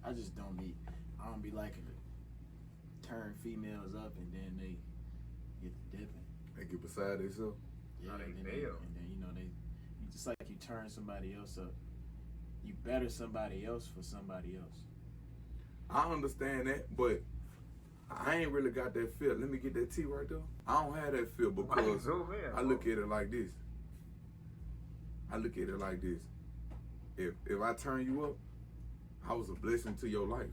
S2: I don't be liking to turn females up and then they get to dipping.
S4: They get beside themselves.
S2: Yeah,
S1: they
S2: and
S1: fail.
S2: then you just like you turn somebody else up. You better somebody else for somebody else.
S4: I understand that, but I ain't really got that feel. Let me get that tea right there. I don't have that feel because I look at it like this. If I turn you up, I was a blessing to your life.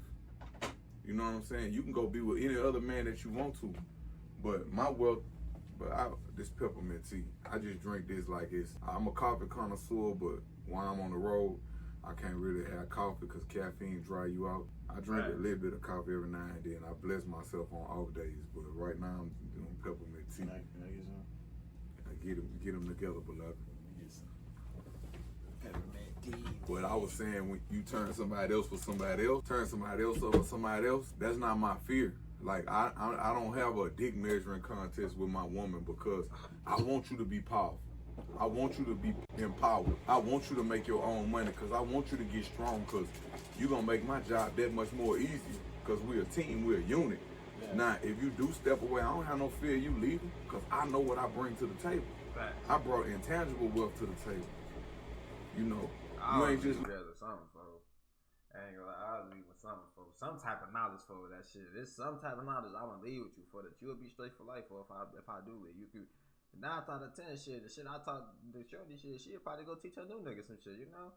S4: You know what I'm saying? You can go be with any other man that you want to, but my wealth, this peppermint tea, I just drink this like it's. I'm a coffee connoisseur, but when I'm on the road, I can't really have coffee because caffeine dry you out. I drink a little bit of coffee every now and then. I bless myself on off days, but right now I'm doing peppermint tea.
S2: Can I get some?
S4: Get them together, beloved.
S2: Get some peppermint tea.
S4: But I was saying, when you turn somebody else for somebody else, turn somebody else over somebody else, that's not my fear. Like, I don't have a dick measuring contest with my woman because I want you to be powerful. I want you to be empowered. I want you to make your own money because I want you to get strong because you're going to make my job that much more easy because we're a team, we're a unit. Yeah. Now, if you do step away, I don't have no fear of you leaving because I know what I bring to the table.
S1: Right.
S4: I brought intangible wealth to the table. You know,
S1: I
S4: you ain't just...
S1: something, folks. I ain't gonna lie, I'll leave with something, folks. Some type of knowledge for that shit. There's some type of knowledge I'm gonna leave with you for that you'll be straight for life for if I do leave. You could 9 out of 10 shit, the shit I taught the shorty shit, she'll probably go teach her new niggas some shit, you know?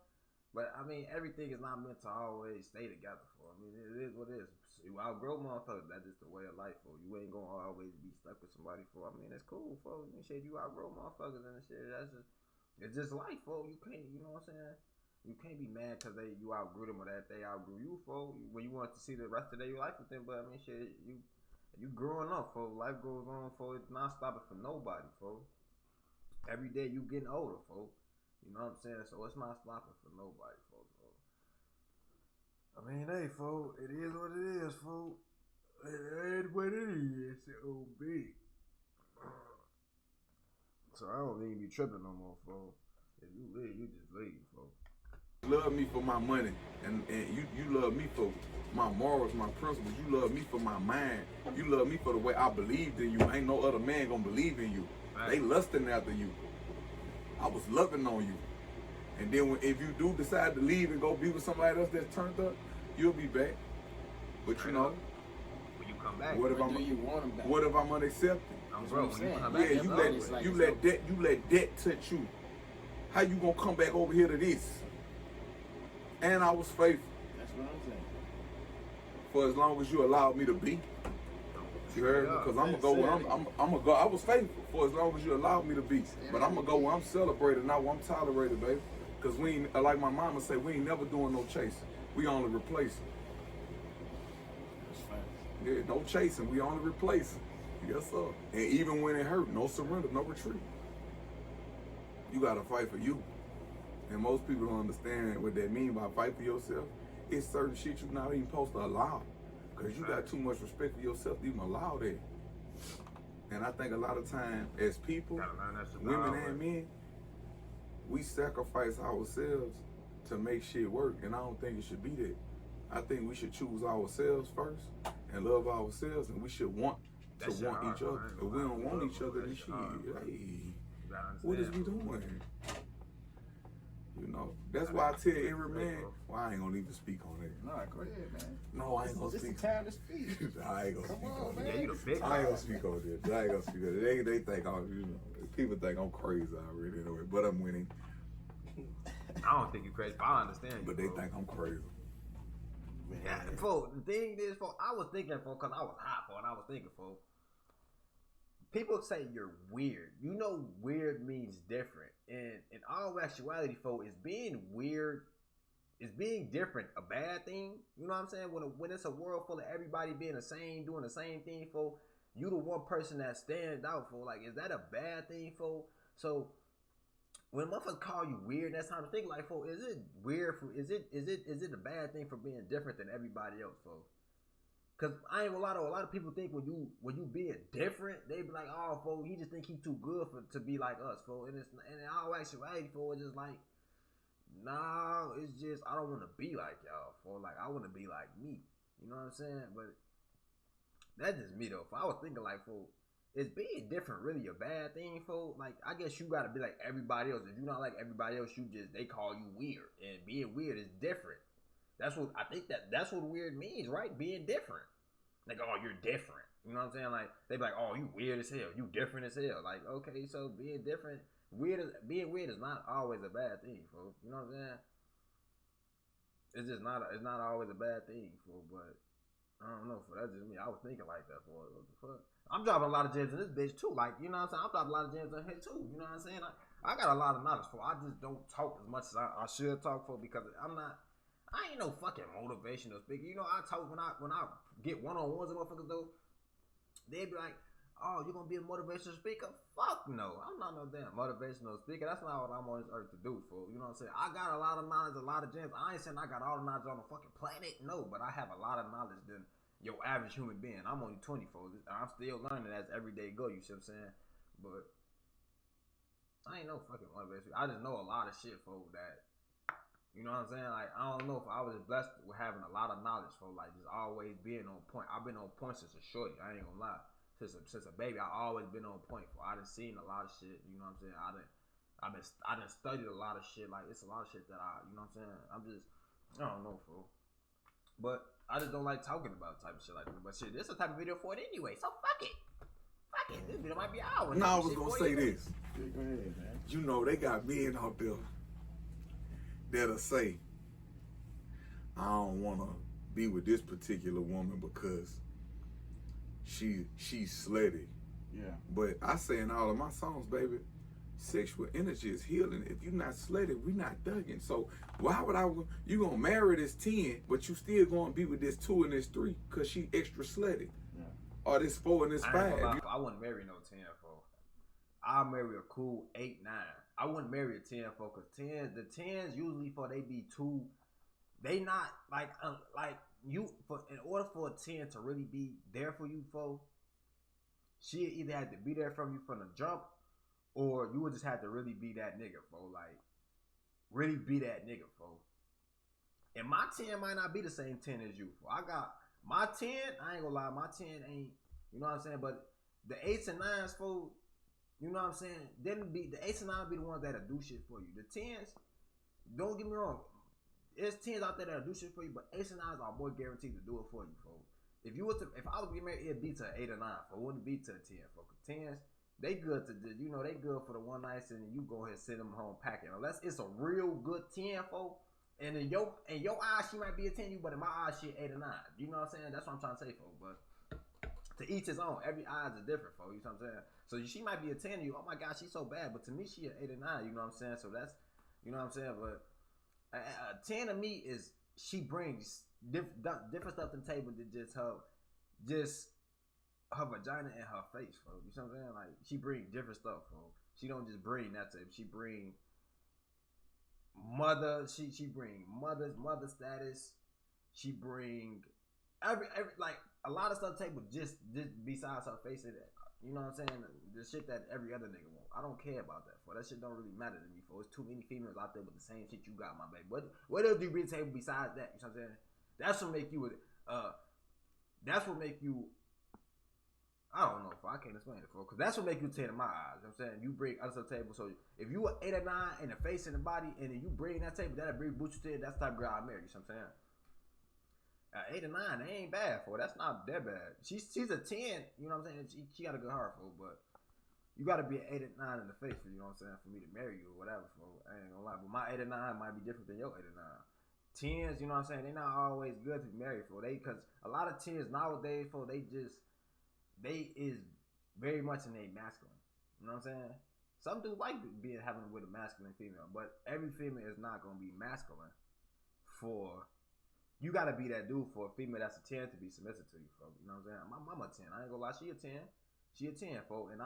S1: But I mean, everything is not meant to always stay together for. I mean, it is what it is. You outgrow motherfuckers, that's just the way of life for. You ain't gonna always be stuck with somebody for. I mean, it's cool, folks. You shit, you outgrow motherfuckers and shit. It's just life, folks. You can't, you know what I'm saying? You can't be mad because you outgrew them or that they outgrew you, folks. When you want to see the rest of their life with them, but I mean, shit, you growing up, folks. Life goes on, folks. It's not stopping for nobody, folks. Every day you getting older, folks. You know what I'm saying? So it's not stopping for nobody, folks. So, I mean, hey, folks, it is what it is, folks. It is what it is. It's old big. So I don't even be tripping no more, folks. If you leave, you just leave, folks.
S4: Love me for my money, and you love me for my morals, my principles. You love me for my mind. You love me for the way I believed in you. Ain't no other man gonna believe in you. Right. They lusting after you. I was loving on you. And then if you do decide to leave and go be with somebody else that's turned up, you'll be back. But you know,
S1: when you come back,
S4: what if I'm unaccepted?
S1: When you come back,
S4: you let debt touch you. How you gonna come back over here to this? And I was faithful.
S2: That's what I'm saying.
S4: For as long as you allowed me to be. You heard me? Because I'm gonna go where I'm gonna go. I was faithful for as long as you allowed me to be. But I'm gonna go where I'm celebrated, not where I'm tolerated, baby. Because we ain't, like my mama say, we ain't never doing no chasing. We only replacing. Yeah, no chasing. We only replacing. Yes, sir. And even when it hurt, no surrender, no retreat. You gotta fight for you. And most people don't understand what that mean by fight for yourself. It's certain shit you're not even supposed to allow. Because you got too much respect for yourself to even allow that. And I think a lot of times, as people, women and men, we sacrifice ourselves to make shit work. And I don't think it should be that. I think we should choose ourselves first and love ourselves. And we should want to want each other. If we don't want each other, then shit, hey, what is we doing? You know, that's why I tell every man, well, I ain't gonna even speak on it.
S2: No, go ahead, man.
S4: No, I ain't gonna speak.
S2: It's the time to speak.
S4: I ain't gonna speak on it.
S1: Yeah, you the big
S4: I ain't gonna speak on this. I ain't gonna speak on it. They think people think I'm crazy already anyway, but I'm winning.
S1: I don't think you're crazy, but I understand you.
S4: But they think I'm crazy.
S1: Yeah, folks, the thing is, folks, I was thinking, folks, because I was hot, folks, and I was thinking, folks. People say you're weird. You know, weird means different. And in all actuality, folks, is being weird is being different a bad thing? You know what I'm saying? When it's a world full of everybody being the same, doing the same thing, for you the one person that stands out, for like, is that a bad thing, for? So when motherfuckers call you weird, that's time to think like, for is it weird? For is it a bad thing for being different than everybody else, for? Cause I ain't gonna lie, though, a lot of people think when you being different, they be like, oh, for he just think he too good to be like us, for. And in all actuality, for, it's just like, nah, it's just I don't want to be like y'all, for. Like, I want to be like me. You know what I'm saying? But that's just me though. For I was thinking like, for, is being different really a bad thing, for? Like, I guess you gotta be like everybody else. If you're not like everybody else, they call you weird, and being weird is different. That's what I think that's what weird means, right? Being different. Like, oh, you're different. You know what I'm saying? Like, they be like, oh, you weird as hell. You different as hell. Like, okay, so being different, being weird is not always a bad thing, folks. You know what I'm saying? It's just not. It's not always a bad thing, folks. But I don't know. For that's just me. I was thinking like that. For what the fuck? I'm dropping a lot of gems in this bitch too. Like, you know what I'm saying? I'm dropping a lot of gems in here too. You know what I'm saying? I got a lot of knowledge, for. I just don't talk as much as I should talk, for, because I ain't no fucking motivational speaker. You know, I talk when I get one-on-ones with motherfuckers though, they be like, oh, you gonna be a motivational speaker? Fuck no. I'm not no damn motivational speaker. That's not what I'm on this earth to do, fool. You know what I'm saying? I got a lot of knowledge, a lot of gems. I ain't saying I got all the knowledge on the fucking planet. No, but I have a lot of knowledge than your average human being. I'm only 20, folks. I'm still learning as every day go, you see what I'm saying? But I ain't no fucking motivational. I just know a lot of shit, folks, that, you know what I'm saying? Like, I don't know if I was blessed with having a lot of knowledge, for like just always being on point. I've been on point since a shorty. I ain't gonna lie. Since a baby, I always been on point. For I done seen a lot of shit. You know what I'm saying? I done studied a lot of shit. Like, it's a lot of shit that you know what I'm saying? I don't know, fool. But I just don't like talking about type of shit like that. But shit, this is the type of video for it anyway. So fuck it. Fuck it. This video might be hours.
S4: No, I was gonna say this.
S2: Go ahead, man.
S4: You know, they got men out there that'll say, I don't want to be with this particular woman because she's slutty.
S2: Yeah.
S4: But I say in all of my songs, baby, sexual energy is healing. If you're not slutty, we not thugging. So why would you gonna marry this 10, but you still gonna be with this 2 and this 3 because she extra slutty? Yeah. Or this 4 and this 5.
S1: I wouldn't marry no 10, folks. I'll marry a cool 8, 9. I wouldn't marry a 10, folks, because the 10s usually, for they be too, they not like you, for in order for a 10 to really be there for you, folks, she either had to be there from you from the jump, or you would just have to really be that nigga, folks. Like, really be that nigga, folks. And my 10 might not be the same 10 as you, folks. I got my 10, I ain't gonna lie, my 10 ain't, you know what I'm saying, but the 8s and 9s, folks, you know what I'm saying? Then the 8s and 9s be the ones that'll do shit for you. The 10s, don't get me wrong, there's 10s out there that'll do shit for you, but 8s and 9s are more guaranteed to do it for you, folks. If I was to get married, it'd be to an 8 or 9, folks. It wouldn't be to a 10, folks. 10s, they good to, you know, they good for the one night and you go ahead and send them home packing. Unless it's a real good 10, folks. And in your eyes, she might be a 10, but in my eyes, she 8 or 9. You know what I'm saying? That's what I'm trying to say, folks. But to each his own. Every eyes is different, folks. You know what I'm saying? So she might be a 10 to you. Oh my God, she's so bad. But to me, she an 8 or 9. You know what I'm saying? So that's, you know what I'm saying? But a 10 to me is, she brings different stuff to the table than just her vagina and her face, folks. You know what I'm saying? Like, she brings different stuff, folks. She don't just bring that type. She bring mother. She bring mother status. She bring every like a lot of stuff to the table just besides her face and that. You know what I'm saying? The shit that every other nigga want. I don't care about that, for that shit don't really matter to me, for it's too many females out there with the same shit you got, my baby. What else do you bring to the table besides that? You know what I'm saying? That's what make you I don't know, I can't explain it, because that's what make you 10 in my eyes. You know what I'm saying? You bring others to the table. So if you an 8 or 9 in the face and the body, and then you bring that table, that'll bring boots to it. That's the type of girl I marry. You know what I'm saying? 8 or 9, they ain't bad, for that's not that bad. She's a 10. You know what I'm saying? She got a good heart, for, but you got to be an 8 or 9 in the face, for, you know what I'm saying, for me to marry you or whatever. For I ain't gonna lie, but my 8 or 9 might be different than your 8 or 9. 10s, you know what I'm saying? They're not always good to be married, for because a lot of 10s nowadays, for they is very much in a masculine. You know what I'm saying? Some do like having with a masculine female, but every female is not gonna be masculine you gotta be that dude for a female that's a 10 to be submissive to you, folks. You know what I'm saying? My mama a 10. I ain't gonna lie, she a 10. She a 10, folks. And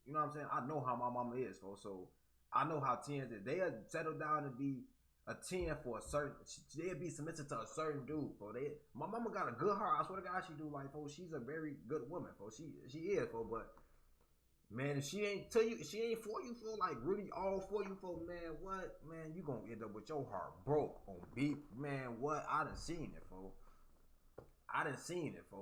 S1: you know what I'm saying? I know how my mama is, folks. So I know how 10s is. They'll settle down and be a 10 for a certain. They'll be submissive to a certain dude, folks. My mama got a good heart. I swear to God, she do, like, folks. She's a very good woman, folks. She is, folks. But man, if she ain't for you, folks, like really all for you, folks, man, what, man, you gonna end up with your heart broke on beat, man. What? I done seen it, folks.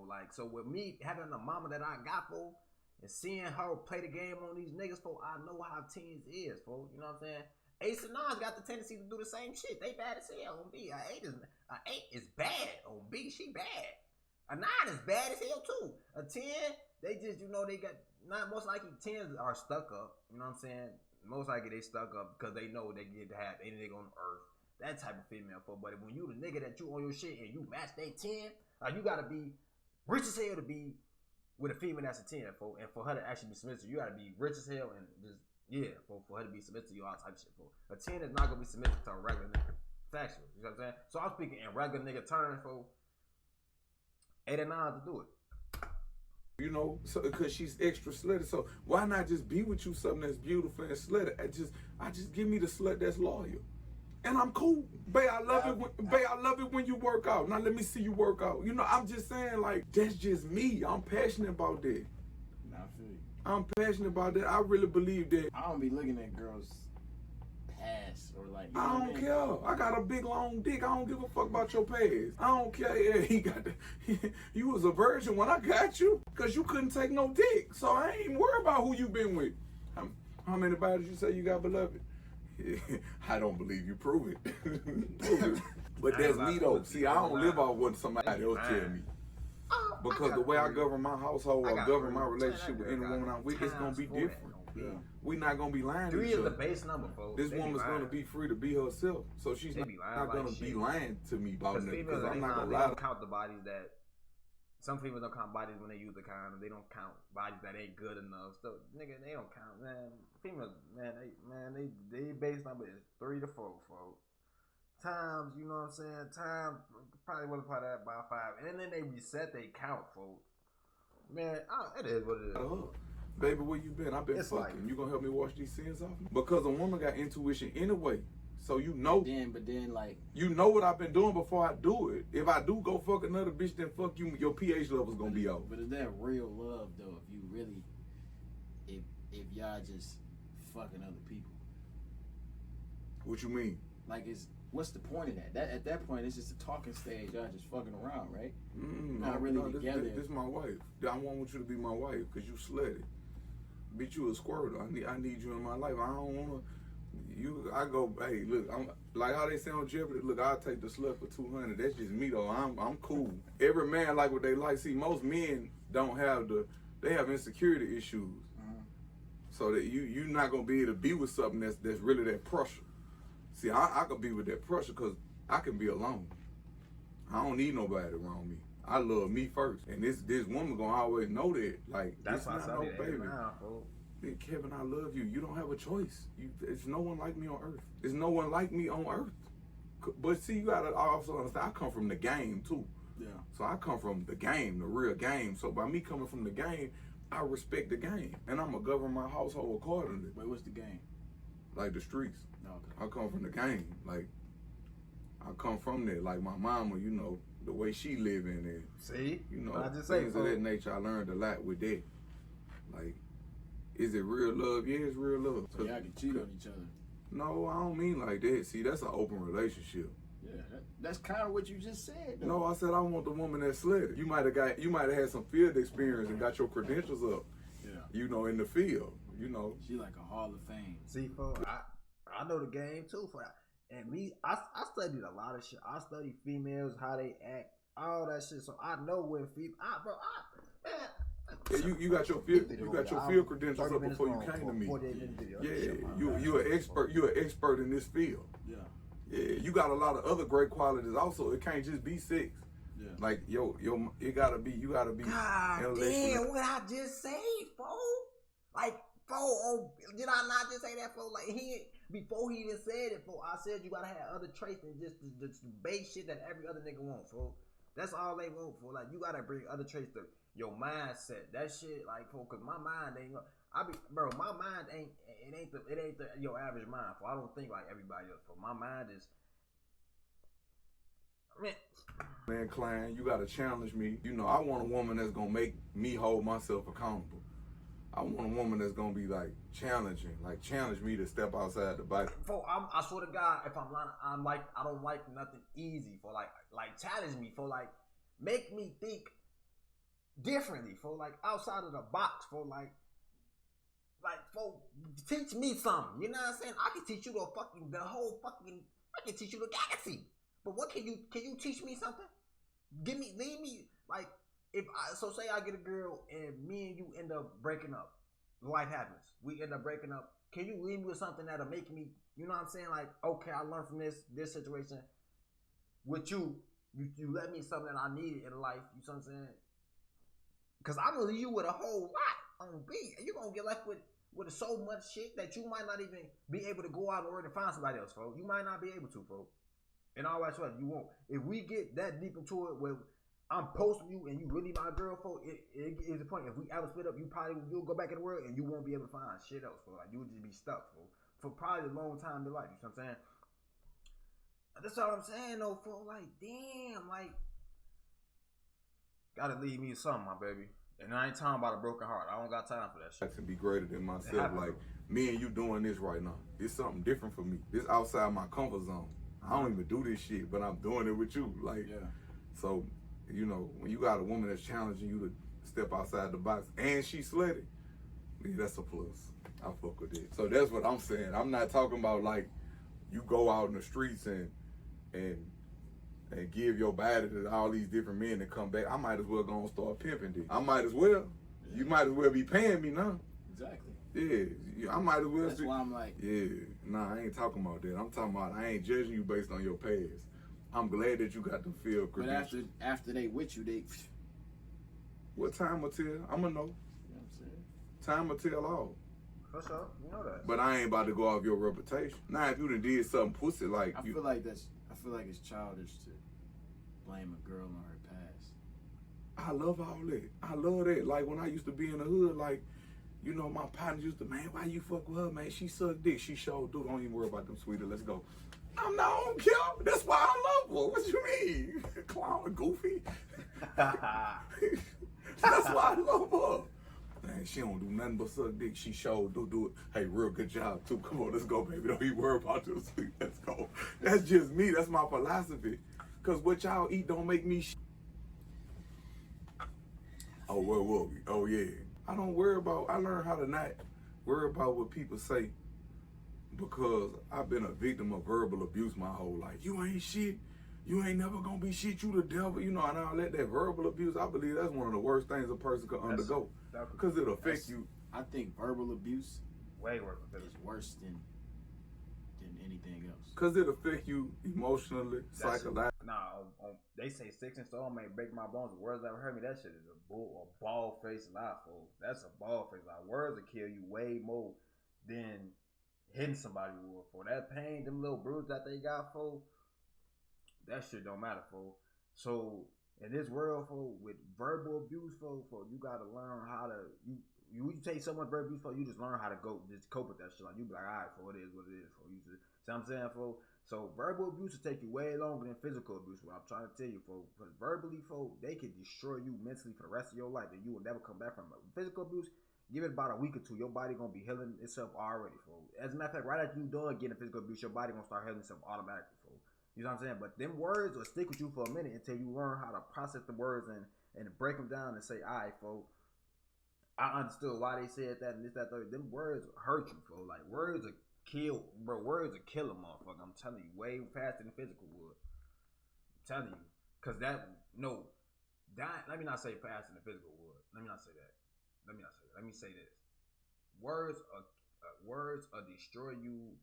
S1: Like, so with me having the mama that I got, folks, and seeing her play the game on these niggas, folks, I know how teens is, folks. You know what I'm saying? Ace and Nines got the tendency to do the same shit. They bad as hell on B. A 8 is bad on B. She bad. A 9 is bad as hell too. A 10, they just, you know, they got, not most likely 10s are stuck up. You know what I'm saying? Most likely they stuck up because they know they get to have any nigga on earth. That type of female, folks. But when you the nigga that you on your shit and you match they 10, like, you gotta be rich as hell to be with a female that's a 10, folks. And for her to actually be submissive, you gotta be rich as hell and just, yeah, for her to be submissive to you, all type of shit, folks. A 10 is not gonna be submissive to a regular nigga. Factual. You know what I'm saying? So I'm speaking in regular nigga terms, folks. 8 and 9 to do it.
S4: You know, so because she's extra slutty, so why not just be with you something that's beautiful and slutty? I just give me the slut that's loyal, and I'm cool. Bae, I love it when you work out. Now let me see you work out. You know, I'm just saying, like, that's just me. I'm passionate about that.
S2: Nah, I feel you.
S4: I'm passionate about that. I really believe that.
S2: I don't be looking at girls past or like. You know
S4: I don't care. I got a big long dick. I don't give a fuck about your past. I don't care. Yeah, he got you was a virgin when I got you, cause you couldn't take no dick. So I ain't even worried about who you been with. How many bodies you say you got, beloved? I don't believe you. Prove it. Prove it. But that's me though. See, I don't live off what somebody else tell me. Because the way I govern my household or govern my relationship with any woman I'm with, it's gonna be different.
S2: Yeah.
S4: We not gonna be lying to
S1: 3
S4: each
S1: is
S4: other.
S1: the base number, folks.
S4: This woman's gonna be free to be herself, so she's not gonna be lying to me about it. Because I'm not gonna lie.
S1: They don't count the bodies that. Some females don't count bodies when they use the condom. They don't count bodies that ain't good enough. So, nigga, they don't count, man. Females, they base number is 3 to 4, folks. Times, you know what I'm saying? Time probably multiply that by 5, and then they reset they count, folks. Man, it is what it is.
S4: Baby, where you been? I've been
S1: It's
S4: fucking.
S1: like,
S4: You gonna help me wash these sins off? Because a woman got intuition anyway. So you know.
S2: But then, like.
S4: You know what I've been doing before I do it. If I do go fuck another bitch, then fuck you. Your pH level's gonna be off.
S2: But is that real love, though? If you really. If y'all just fucking other people.
S4: What you mean?
S2: Like, what's the point of that? At that point, it's just a talking stage. Y'all just fucking around, right? Not really together.
S4: This my wife. I want you to be my wife because you slutty. Bitch, you a squirter. I need you in my life. I don't wanna. I go. Hey, look. I'm like how they say on Jeopardy. Look, I'll take the slut for $200. That's just me though. I'm cool. Every man like what they like. See, most men don't have they have insecurity issues. So that you're not gonna be able to be with something that's really that pressure. See, I could be with that pressure because I can be alone. I don't need nobody around me. I love me first, and this woman gonna always know that. Like,
S1: that's why I said
S4: no baby.
S1: Then
S4: Kevin, I love you. You don't have a choice. There's no one like me on earth. There's no one like me on earth. But see, you gotta also understand. I come from the game too.
S2: Yeah.
S4: So I come from the game, the real game. So by me coming from the game, I respect the game, and I'm gonna govern my household accordingly.
S2: Wait, what's the game?
S4: Like the streets.
S2: Okay.
S4: I come from the game. Like, I come from there. Like my mama, you know, the way she living and
S1: see,
S4: you know,
S1: I just
S4: things of that nature. I learned a lot with that. Like, is it real love? Yeah, it's real love.
S2: So y'all can cheat on each other.
S4: No, I don't mean like that. See, that's an open relationship.
S2: Yeah, that's kind of what you just said, though.
S4: No, I said I want the woman that's slutty. You might have had some field experience and got your credentials up.
S2: Yeah.
S4: You know, in the field. You know.
S2: She like a Hall of Fame.
S1: See, folks, I know the game too for that. And me, I studied a lot of shit. I studied females, how they act, all that shit. So I know when
S4: man. You got your field credentials up before you came to me. Yeah, you're an expert. You're an expert in this field.
S2: Yeah.
S4: Yeah, you got a lot of other great qualities. Also, it can't just be sex.
S2: Yeah.
S4: Like it gotta be. You gotta be.
S1: God damn, what I just say, fo? Like, fo? Oh, did I not just say that, fo? Like before he even said it, I said you gotta have other traits than just the base shit that every other nigga want, fool. That's all they want, fool. Like, you gotta bring other traits to your mindset. That shit, like, fool, cause my mind ain't. My mind ain't. It ain't your average mind, fool. I don't think like everybody else, fool. My mind is.
S4: Man, Klein, you gotta challenge me. You know, I want a woman that's gonna make me hold myself accountable. I want a woman that's gonna be like challenging, like challenge me to step outside the box.
S1: I swear to God, if I'm lying, I don't like nothing easy. For like challenge me, for like make me think differently, for like outside of the box, for like teach me something. You know what I'm saying? I can teach you I can teach you the galaxy. But what can you teach me something? Leave me like say I get a girl and me and you end up breaking up. Life happens. We end up breaking up. Can you leave me with something that'll make me, you know what I'm saying? Like, okay, I learned from this situation. With you let me something that I needed in life. You know what I'm saying? Cause I'm gonna leave you with a whole lot on beat. And you're gonna get left with so much shit that you might not even be able to go out and find somebody else, folks. You might not be able to, folks. And all that stuff, you won't. If we get that deep into it where I'm posting you and you really my girl, folks, it is the point. If we ever split up, you'll go back in the world and you won't be able to find shit else, folks. Like, you'll just be stuck, folks, for probably a long time in your life. You know what I'm saying? That's all I'm saying, though, folks. Like, damn, like, gotta leave me something, my baby. And I ain't talking about a broken heart. I don't got time for that shit.
S4: To be greater than myself. Like, me and you doing this right now. It's something different for me. It's outside my comfort zone. I don't even do this shit, but I'm doing it with you. Like, yeah. So, you know, when you got a woman that's challenging you to step outside the box and she's slutty, yeah, that's a plus. I fuck with it. So that's what I'm saying. I'm not talking about like you go out in the streets and give your body to all these different men and come back. I might as well go and start pimping this. I might as well. Yeah. You might as well be paying me now.
S2: Exactly.
S4: Yeah, I might as well.
S2: That's why I'm like.
S4: Yeah, nah, I ain't talking about that. I'm talking about I ain't judging you based on your past. I'm glad that you got the feel.
S2: But after they with you, they.
S4: What time will tell? I'ma know.
S2: You know what I'm saying?
S4: Time will tell all.
S1: For sure, you know that.
S4: But I ain't about to go off your reputation. Now, if you done did something pussy like
S2: I feel like it's childish to blame a girl on her past.
S4: I love all that. I love that. Like when I used to be in the hood, like. You know, my partners used to, man, why you fuck with her, man? She suck dick. She sure do. Don't even worry about them, sweetie. Let's go. I'm not on care. That's why I love her. What you mean? Clown, goofy. That's why I love her. Man, she don't do nothing but suck dick. She sure do it. Hey, real good job, too. Come on, let's go, baby. Don't even worry about them, sweet. Let's go. That's just me. That's my philosophy. Because what y'all eat don't make me Oh, well, oh, yeah. I don't worry about, I learned how to not worry about what people say because I've been a victim of verbal abuse my whole life. You ain't shit. You ain't never gonna be shit. You the devil. You know, and I let that verbal abuse, I believe that's one of the worst things a person could undergo because it affects you.
S2: I think verbal abuse
S1: way worse
S2: is worse than anything else.
S4: Because it affects you emotionally, psychologically.
S1: Nah, they say 6 and stone may break my bones. The words that ever hurt me, that shit is a bald face lie, fool. That's a bald face lie. Words will kill you way more than hitting somebody with, fool. That pain, them little bruises that they got, fool, that shit don't matter, fool. So in this world, fool, with verbal abuse, fool, you gotta learn how to you take so much verbal abuse, fool, you just learn how to just cope with that shit. Like, you be like, all right, fool, it is what it is, fool. You just, see what I'm saying, fool? So verbal abuse will take you way longer than physical abuse. What I'm trying to tell you, folks, because verbally, folks, they can destroy you mentally for the rest of your life, and you will never come back from it. Physical abuse, give it about a week or two, your body gonna be healing itself already, folks. As a matter of fact, right after you done getting physical abuse, your body gonna start healing itself automatically, folks. You know what I'm saying? But them words will stick with you for a minute until you learn how to process the words and break them down and say, all right, folks, I understood why they said that and this, that, third. Them words hurt you, folks. Like, words are kill, bro. Words will kill a motherfucker. I'm telling you, way faster than physical would. I'm telling you, cause let me not say faster than physical would. Let me not say that. Let me say this. Words will destroy you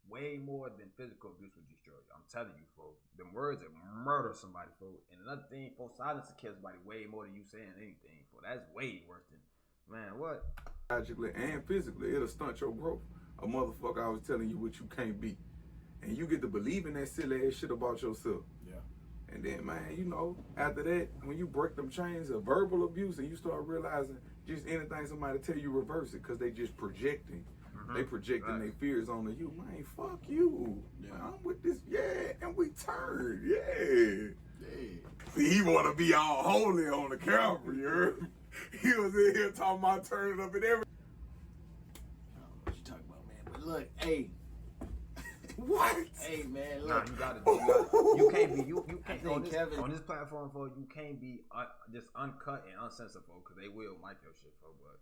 S1: way more than physical abuse will destroy you. I'm telling you, folks. Them words will murder somebody, folks. And another thing, folks, silence will kill somebody way more than you saying anything, folks. That's way worse than, man, what?
S4: Logically and physically, it'll stunt your growth. a motherfucker always telling you what you can't be. And you get to believe in that silly ass shit about yourself.
S2: Yeah.
S4: And then, man, you know, after that, when you break them chains of verbal abuse and you start realizing just anything somebody tell you, reverse it, because they just projecting. They projecting their fears onto you. Man, fuck you.
S2: Yeah.
S4: Man, I'm with this, and we turned, See, he want to be all holy on the camera, you heard? He was in here talking about turning up and everything.
S2: I don't know what you talking about, man. But look, hey.
S4: What?
S2: Hey, man, look.
S1: Nah, you got it. You can't be. You can't
S2: think Kevin
S1: on this platform, for you can't be just uncut and uncensored, because they will mic your shit, for. But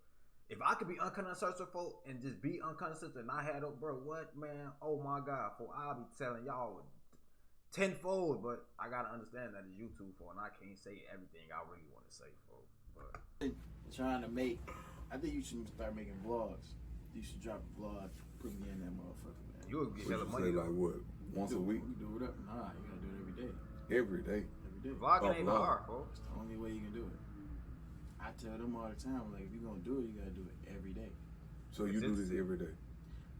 S1: if I could be uncut and uncensored, and just be uncut and uncensored, and I had bro, what, man? Oh my God, for I'll be telling y'all tenfold. But I gotta understand that it's YouTube, for, and I can't say everything I really want to say, for. But
S2: trying to make, I think you should start making vlogs. You should drop a vlog, put me in that motherfucker, man.
S1: You'll get
S4: What
S1: hella
S4: you
S1: money.
S4: say, like what? Once a week?
S2: You do it up. Nah, you gotta do it every day.
S4: Every day.
S2: Every day.
S1: Vlogging ain't
S4: vlog.
S1: hard, folks.
S2: It's the only way you can do it. I tell them all the time, like, if you're gonna do it, you gotta do it every day.
S4: So you do this every day?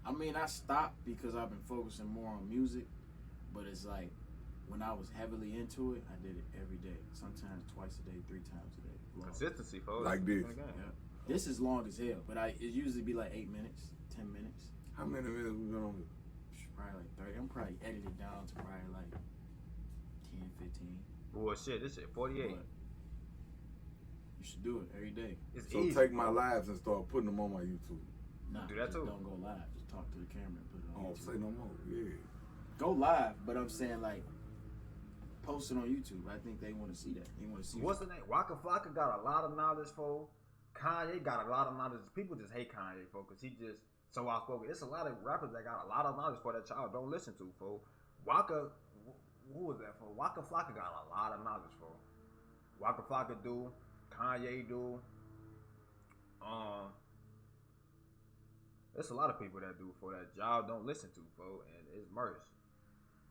S2: I mean, I stopped because I've been focusing more on music, but it's like, when I was heavily into it, I did it every day. Sometimes twice a day, 3 times a day. Vlog.
S1: Consistency, folks.
S4: Like this.
S2: Yeah. This is long as hell, but it usually be like 8 minutes, 10 minutes.
S4: How many minutes we been on here?
S2: Probably like 30. I'm probably edited down to probably like 10, 15.
S1: Well, shit, this shit 48.
S2: But you should do it every day.
S1: It's
S4: So
S1: easy.
S4: take my lives and start putting them on my YouTube.
S2: Nah,
S1: Do that
S2: just
S1: too.
S2: don't go live. Just talk to the camera and put it on
S4: Oh,
S2: YouTube.
S4: say no more. Yeah.
S2: Go live, but I'm saying like post it on YouTube. I think they want to see that. They want to see
S1: What's the name? Waka Flocka got a lot of knowledge, for. Kanye got a lot of knowledge. People just hate Kanye, for, because he just so outspoken. It's a lot of rappers that got a lot of knowledge, for, that y'all don't listen to, for. Waka, who was that, for? Waka Flocka got a lot of knowledge, for. Waka Flocka do, Kanye do. There's a lot of people that do, for, that y'all don't listen to, for, and it's merch.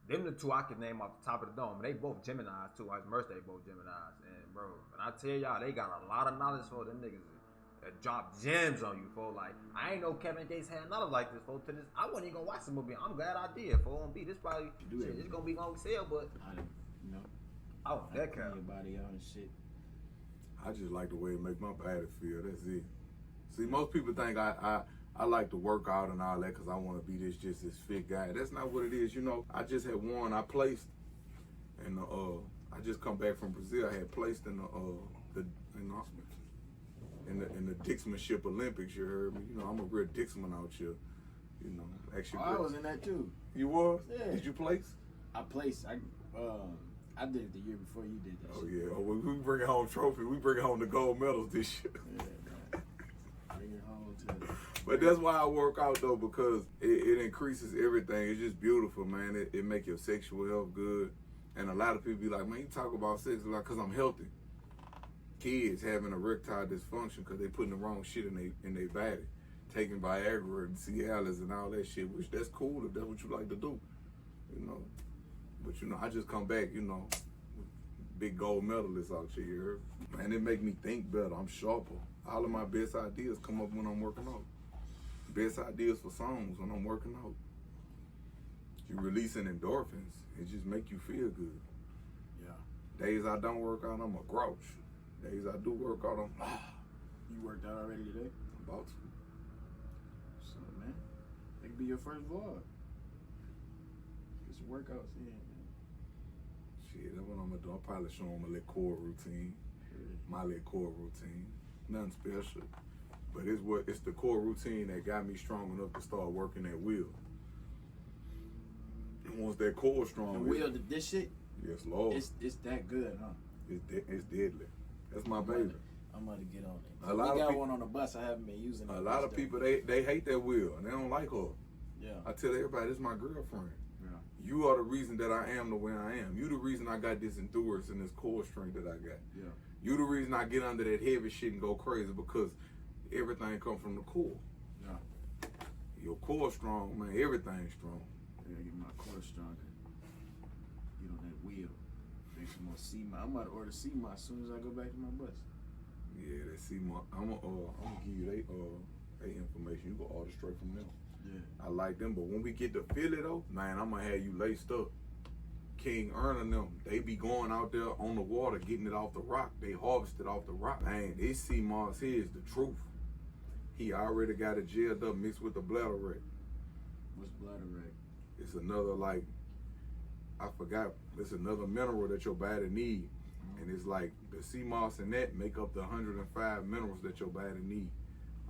S1: Them the two I can name off the top of the dome. They both Geminis too. As merch, they both Geminis. And bro, when I tell y'all, they got a lot of knowledge, for. Them niggas that drop gems on you, for. Like, I ain't know Kevin Gates had knowledge like this, for. To this, I wasn't even gonna watch the movie. I'm glad I did, for. On B, this probably shit, it's gonna be long sale, but
S2: I don't, you know,
S1: oh, that
S2: clean
S1: kind.
S2: your body out and shit.
S4: I just like the way it make my body feel. That's it. See, most people think I like to work out and all that because I want to be this fit guy. That's not what it is. You know, I just had won. I placed in the I just come back from Brazil. I had placed in the Dixmanship Olympics. You heard me. You know, I'm a real Dixman out here. You know, actually.
S2: I was in that too.
S4: You was?
S2: Yeah.
S4: Did you place?
S2: I placed. I did it the year before you did that.
S4: Oh
S2: shit.
S4: yeah. Oh, we bring home trophy. We bring home the gold medals this year.
S2: Yeah, man. Bring it home to.
S4: But that's why I work out though, because it increases everything. It's just beautiful, man. It make your sexual health good. And a lot of people be like, man, you talk about sex a lot because I'm healthy. Kids having erectile dysfunction because they putting the wrong shit in their body. Taking Viagra and Cialis and all that shit, which that's cool if that's what you like to do. You know. But you know, I just come back, you know, big gold medalist out here, you heard? Man, it make me think better. I'm sharper. All of my best ideas come up when I'm working out. Best ideas for songs when I'm working out. You're releasing endorphins. It just make you feel good.
S2: Yeah.
S4: Days I don't work out, I'm a grouch. Days I do work out, I'm
S2: You worked out already today?
S4: about to.
S2: So man, that could be your first vlog. Get some workouts in, man.
S4: Shit, that's what I'm gonna do. I'll probably show them a little core routine. My little core routine. Nothing special. But it's the core routine that got me strong enough to start working that wheel. And once that core strong,
S2: The wheel, this shit,
S4: yes, Lord,
S2: it's that good, huh?
S4: it's deadly. That's my baby.
S2: I'm about to get on it.
S4: A lot
S2: we
S4: of
S2: got
S4: people-
S2: one on the bus. I haven't been using it.
S4: A lot of people they hate that wheel and they don't like her.
S2: Yeah.
S4: I tell everybody, this is my girlfriend.
S2: Yeah.
S4: You are the reason that I am the way I am. You the reason I got this endurance and this core strength that I got.
S2: Yeah.
S4: You the reason I get under that heavy shit and go crazy because everything comes from the core.
S2: Yeah.
S4: Your core strong, man. Everything's strong.
S2: I gotta get my core stronger. Get on that wheel. Make some more C-Mod. I'm about to order C-Mod as soon as I go back to my bus.
S4: Yeah, they see my. I'm gonna give you they information. You can order straight from them.
S2: Yeah.
S4: I like them, but when we get to Philly though, man, I'm gonna have you laced up. King Erna them, they be going out there on the water, getting it off the rock. They harvest it off the rock. Man, this sea moss here is the truth. He already got it gelled up, mixed with the bladderwrack.
S2: What's bladderwrack?
S4: It's another like, I forgot. It's another mineral that your body need, and it's like the sea moss and that make up the 105 minerals that your body need.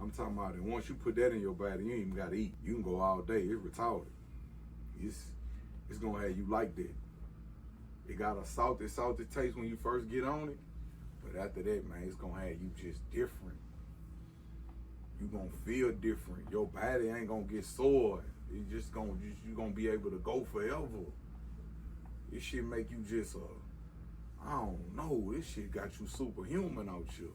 S4: I'm talking about it. Once you put that in your body, you ain't even gotta eat. You can go all day. It's retarded. It's gonna have you like that. It got a salty taste when you first get on it, but after that, man, it's gonna have you just different. You gonna feel different. Your body ain't gonna get sore. You gonna be able to go forever. This shit make you just I don't know. This shit got you superhuman out here.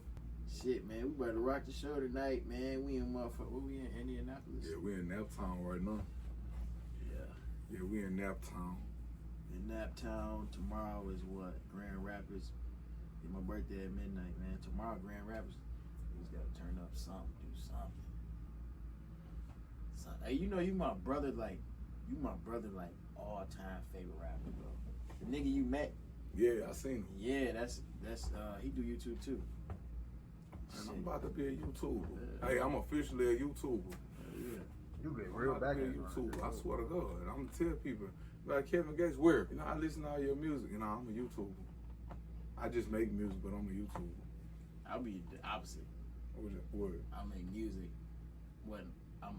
S2: Shit, man, we better rock the show tonight, man. We in motherfucker. What we in Indianapolis?
S4: Yeah, we in Naptown right now. Yeah, we in Naptown.
S2: In Naptown, tomorrow is what? Grand Rapids. It's my birthday at midnight, man. Tomorrow, Grand Rapids. We just gotta turn up something, do something. Hey, you know you my brother like all-time favorite rapper, bro. The nigga you met.
S4: Yeah, I seen him.
S2: Yeah, that's he do YouTube too.
S4: And I'm about to be a YouTuber.
S2: Yeah.
S4: Hey, I'm officially a YouTuber.
S2: Yeah.
S1: You get
S4: I'm
S1: real
S4: about
S1: back
S4: to be
S1: in
S4: a YouTuber. I swear to God. And I'm gonna tell people, like Kevin Gates, where? You know, I listen to all your music. You know, I'm a YouTuber. I just make music, but I'm a YouTuber.
S2: I'll be the opposite.
S4: What?
S2: I make music when I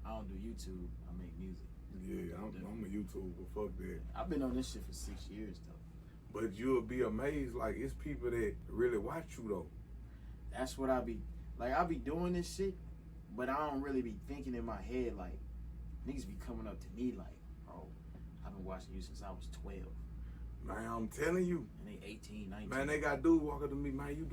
S2: don't do YouTube. I make music.
S4: Yeah, I'm a YouTuber. Fuck that.
S2: I've been on this shit for 6 years though.
S4: But you'll be amazed, like it's people that really watch you though.
S2: That's what I be doing this shit, but I don't really be thinking in my head like niggas be coming up to me like, oh, I've been watching you since I was 12.
S4: Man, I'm telling you.
S2: And they 18, 19.
S4: Man, they got dudes walking to me, man, you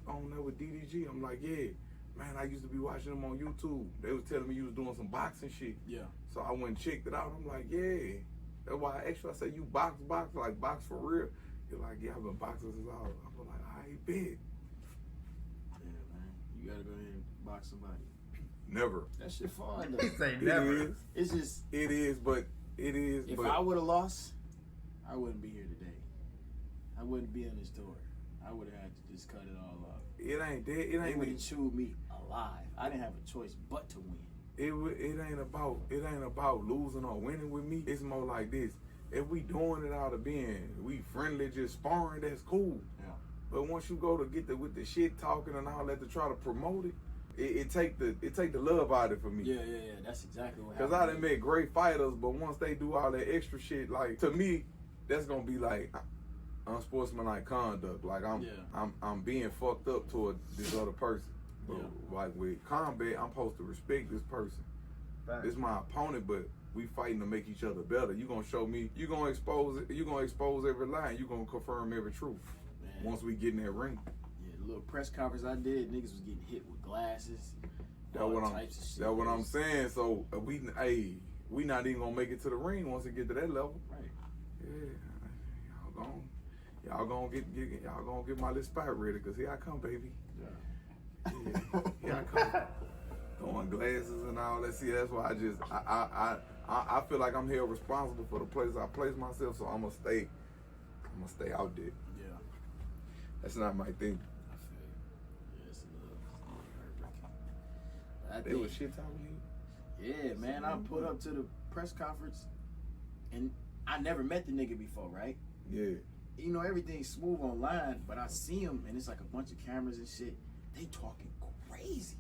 S4: on there with DDG? I'm like, yeah. Man, I used to be watching them on YouTube. They was telling me you was doing some boxing shit.
S2: Yeah.
S4: So I went and checked it out. I'm like, yeah. That's why I asked you, I said, you box, like box for real? You're like, yeah, I've been boxing since I was like, I ain't big.
S2: Yeah, man. You gotta go ahead and box somebody.
S4: Never.
S2: That shit fun though.
S1: He say never.
S4: It is.
S2: It's just
S4: It is, but it is.
S2: if
S4: but
S2: I would have lost, I wouldn't be here today. I wouldn't be on this tour. I would have had to just cut it all off.
S4: it ain't dead. It
S2: They
S4: ain't.
S2: would have chewed me alive. I didn't have a choice but to win.
S4: It ain't about losing or winning with me. It's more like this. If we doing it out of being we friendly, just sparring, that's cool.
S2: Yeah.
S4: But once you go to get with the shit talking and all that to try to promote it, it take the love out of it for me.
S2: Yeah. That's exactly what
S4: Cause
S2: happened.
S4: I done met great fighters, but once they do all that extra shit, like to me, that's gonna be like unsportsmanlike conduct. Like I'm being fucked up toward this other person. But like with combat, I'm supposed to respect this person. This is my opponent, but we fighting to make each other better. You gonna show me, you gonna expose every lie, you gonna confirm every truth. Man. Once we get in that ring.
S2: Yeah, the little press conference I did, niggas was getting hit with glasses.
S4: That's what I'm saying. So we not even gonna make it to the ring once it get to that level.
S2: Right.
S4: Yeah, y'all gonna get my little spot ready, cause here I come, baby. Yeah, here I come. Throwing glasses and all that. See, that's why I feel like I'm held responsible for the place I place myself, so I'm gonna stay out there.
S2: Yeah.
S4: That's not my thing.
S2: I feel you. Yeah, it's a little heartbreaking.
S4: They was shit talking you.
S2: Yeah, man. I put up to the press conference, and I never met the nigga before, right?
S4: Yeah.
S2: You know, everything's smooth online, but I see him, and it's like a bunch of cameras and shit. They talking crazy.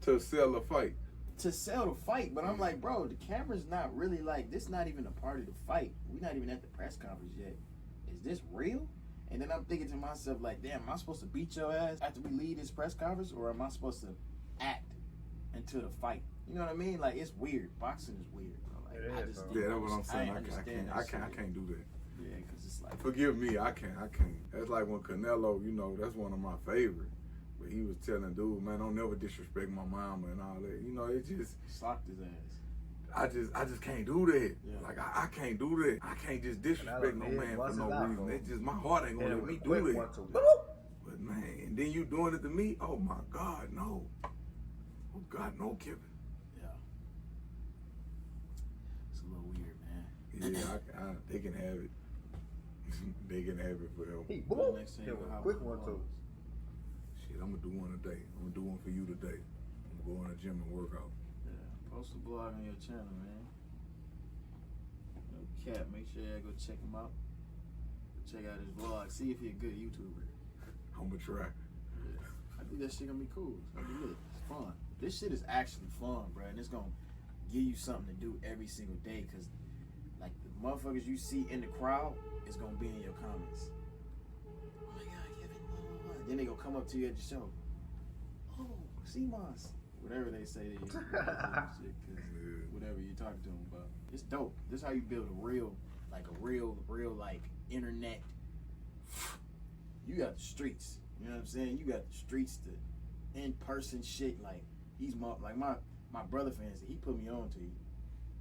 S4: To sell a fight.
S2: To sell the fight, but I'm like, bro, the camera's not really like, this not even a part of the fight. We're not even at the press conference yet. Is this real? And then I'm thinking to myself, like, damn, am I supposed to beat your ass after we leave this press conference, or am I supposed to act until the fight? You know what I mean? Like, it's weird. Boxing is weird, bro. Like,
S1: that's
S4: what I'm saying. I can't do that.
S2: Yeah, because it's like,
S4: Forgive me, I can't. That's like when Canelo, you know, that's one of my favorites. But he was telling dude, man, don't never disrespect my mama and all that. You know, it just
S2: socked his ass.
S4: I just can't do that.
S2: Yeah.
S4: Like I can't do that. I can't just disrespect no man for no reason. It's just my heart ain't gonna let me do that. But man, and then you doing it to me? Oh my God, no. Oh God, no, Kevin.
S2: Yeah.
S4: Yeah, they can have it. They can have it forever.
S1: Hey, boom.
S2: Next thing
S1: Yeah,
S2: you
S1: quick one too.
S4: Shit, I'm gonna do one today. I'm gonna do one for you today. I'm gonna go in the gym and work out.
S2: Yeah, post a blog on your channel, man. No cap. Make sure y'all go check him out. Check out his vlog. See if he's a good YouTuber.
S4: I'm gonna try.
S2: Yeah. I think that shit gonna be cool. It's gonna be lit. It's fun. This shit is actually fun, bro. And it's gonna give you something to do every single day. Cause like the motherfuckers you see in the crowd is gonna be in your comments. Oh my God, Kevin, blah, blah, blah. Then they gonna come up to you at the show. Oh, CMOS. Whatever they say to you. Shit, cause whatever you're talking to them about. It's dope. This is how you build a real like internet. You got the streets. You know what I'm saying? You got the streets, the in-person shit. Like he's my brother, for instance. He put me on to you.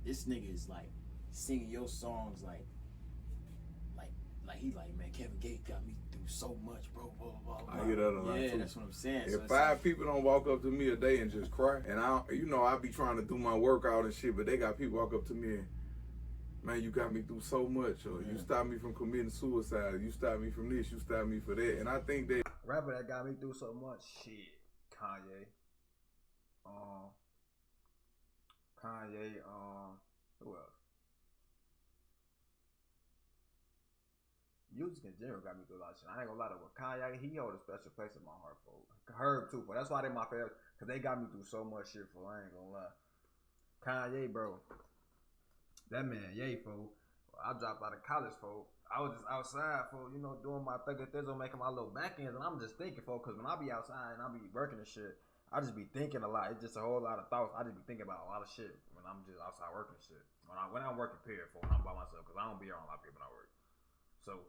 S2: This nigga is like singing your songs like he like, man, Kevin Gates got me through so much, bro. Blah, blah, blah.
S4: I hear that a lot
S2: yeah,
S4: too.
S2: that's what I'm saying.
S4: If
S2: So
S4: 5 people don't walk up to me a day and just cry, and I be trying to do my workout and shit, but they got people walk up to me and, man, you got me through so much, or you stopped me from committing suicide, you stopped me from this, you stopped me for that, and I think that
S1: Rapper that got me through so much shit. Kanye. Who else? Music in general got me through a lot of shit. I ain't gonna lie to you. Kanye, he hold a special place in my heart, for Herb too, for that's why they my favorite, cause they got me through so much shit, for I ain't gonna lie. Kanye, bro, that man, yay, fool. I dropped out of college, fool. I was just outside, fool, you know, doing my thugger thizzle, making my little back ends, and I'm just thinking, fool, cause when I be outside and I be working and shit, I just be thinking a lot. It's just a whole lot of thoughts. I just be thinking about a lot of shit when I'm just outside working and shit. When I'm working, period, fool, when I'm by myself, cause I don't be around a lot of people when I work. So,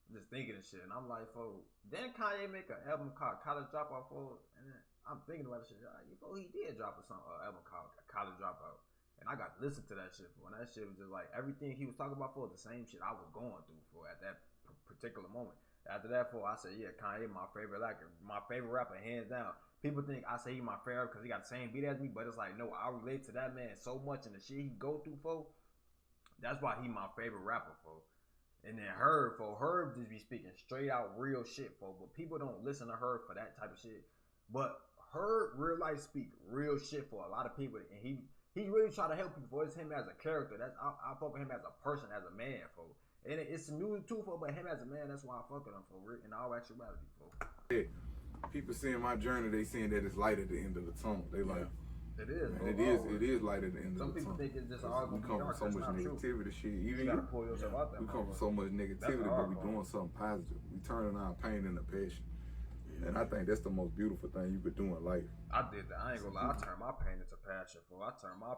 S1: just thinking and shit, and I'm like, fool, then Kanye make an album called College Dropout, fool, and then I'm thinking about this shit, fool, he did drop a album called College Dropout, and I got to listen to that shit, fool, and that shit was just like, everything he was talking about, fool, the same shit I was going through, fool, at that particular moment. After that, fool, I said, yeah, Kanye my favorite rapper, hands down. People think I say he my favorite because he got the same beat as me, but it's like, no, I relate to that man so much, and the shit he go through, fool, that's why he my favorite rapper, fool. And then Herb just be speaking straight out real shit, folks. But people don't listen to Herb for that type of shit. But Herb real life speak real shit for a lot of people, and he really try to help people. For it's him as a character. That's I fuck with him as a person, as a man, folks. And it's some music too, folks. But him as a man, that's why I fuck with him, for in all actuality, folks.
S4: yeah, people seeing my journey, they seeing that it's light at the end of the tunnel. They like.
S1: It is.
S4: Man, it is light at the end
S1: Some
S4: of the
S1: people
S4: tunnel.
S1: think it's just all
S4: we
S1: gonna
S4: come
S1: be
S4: from so
S1: dark.
S4: much
S1: That's not true.
S4: negativity, shit.
S1: You
S4: Even
S1: gotta pull yourself out there.
S4: we come from so much negativity, but we doing something positive. We turning our pain into passion. And I think that's the most beautiful thing you could do in life.
S1: I did that. I ain't gonna lie. I turned my pain into passion, fool. I stopped turning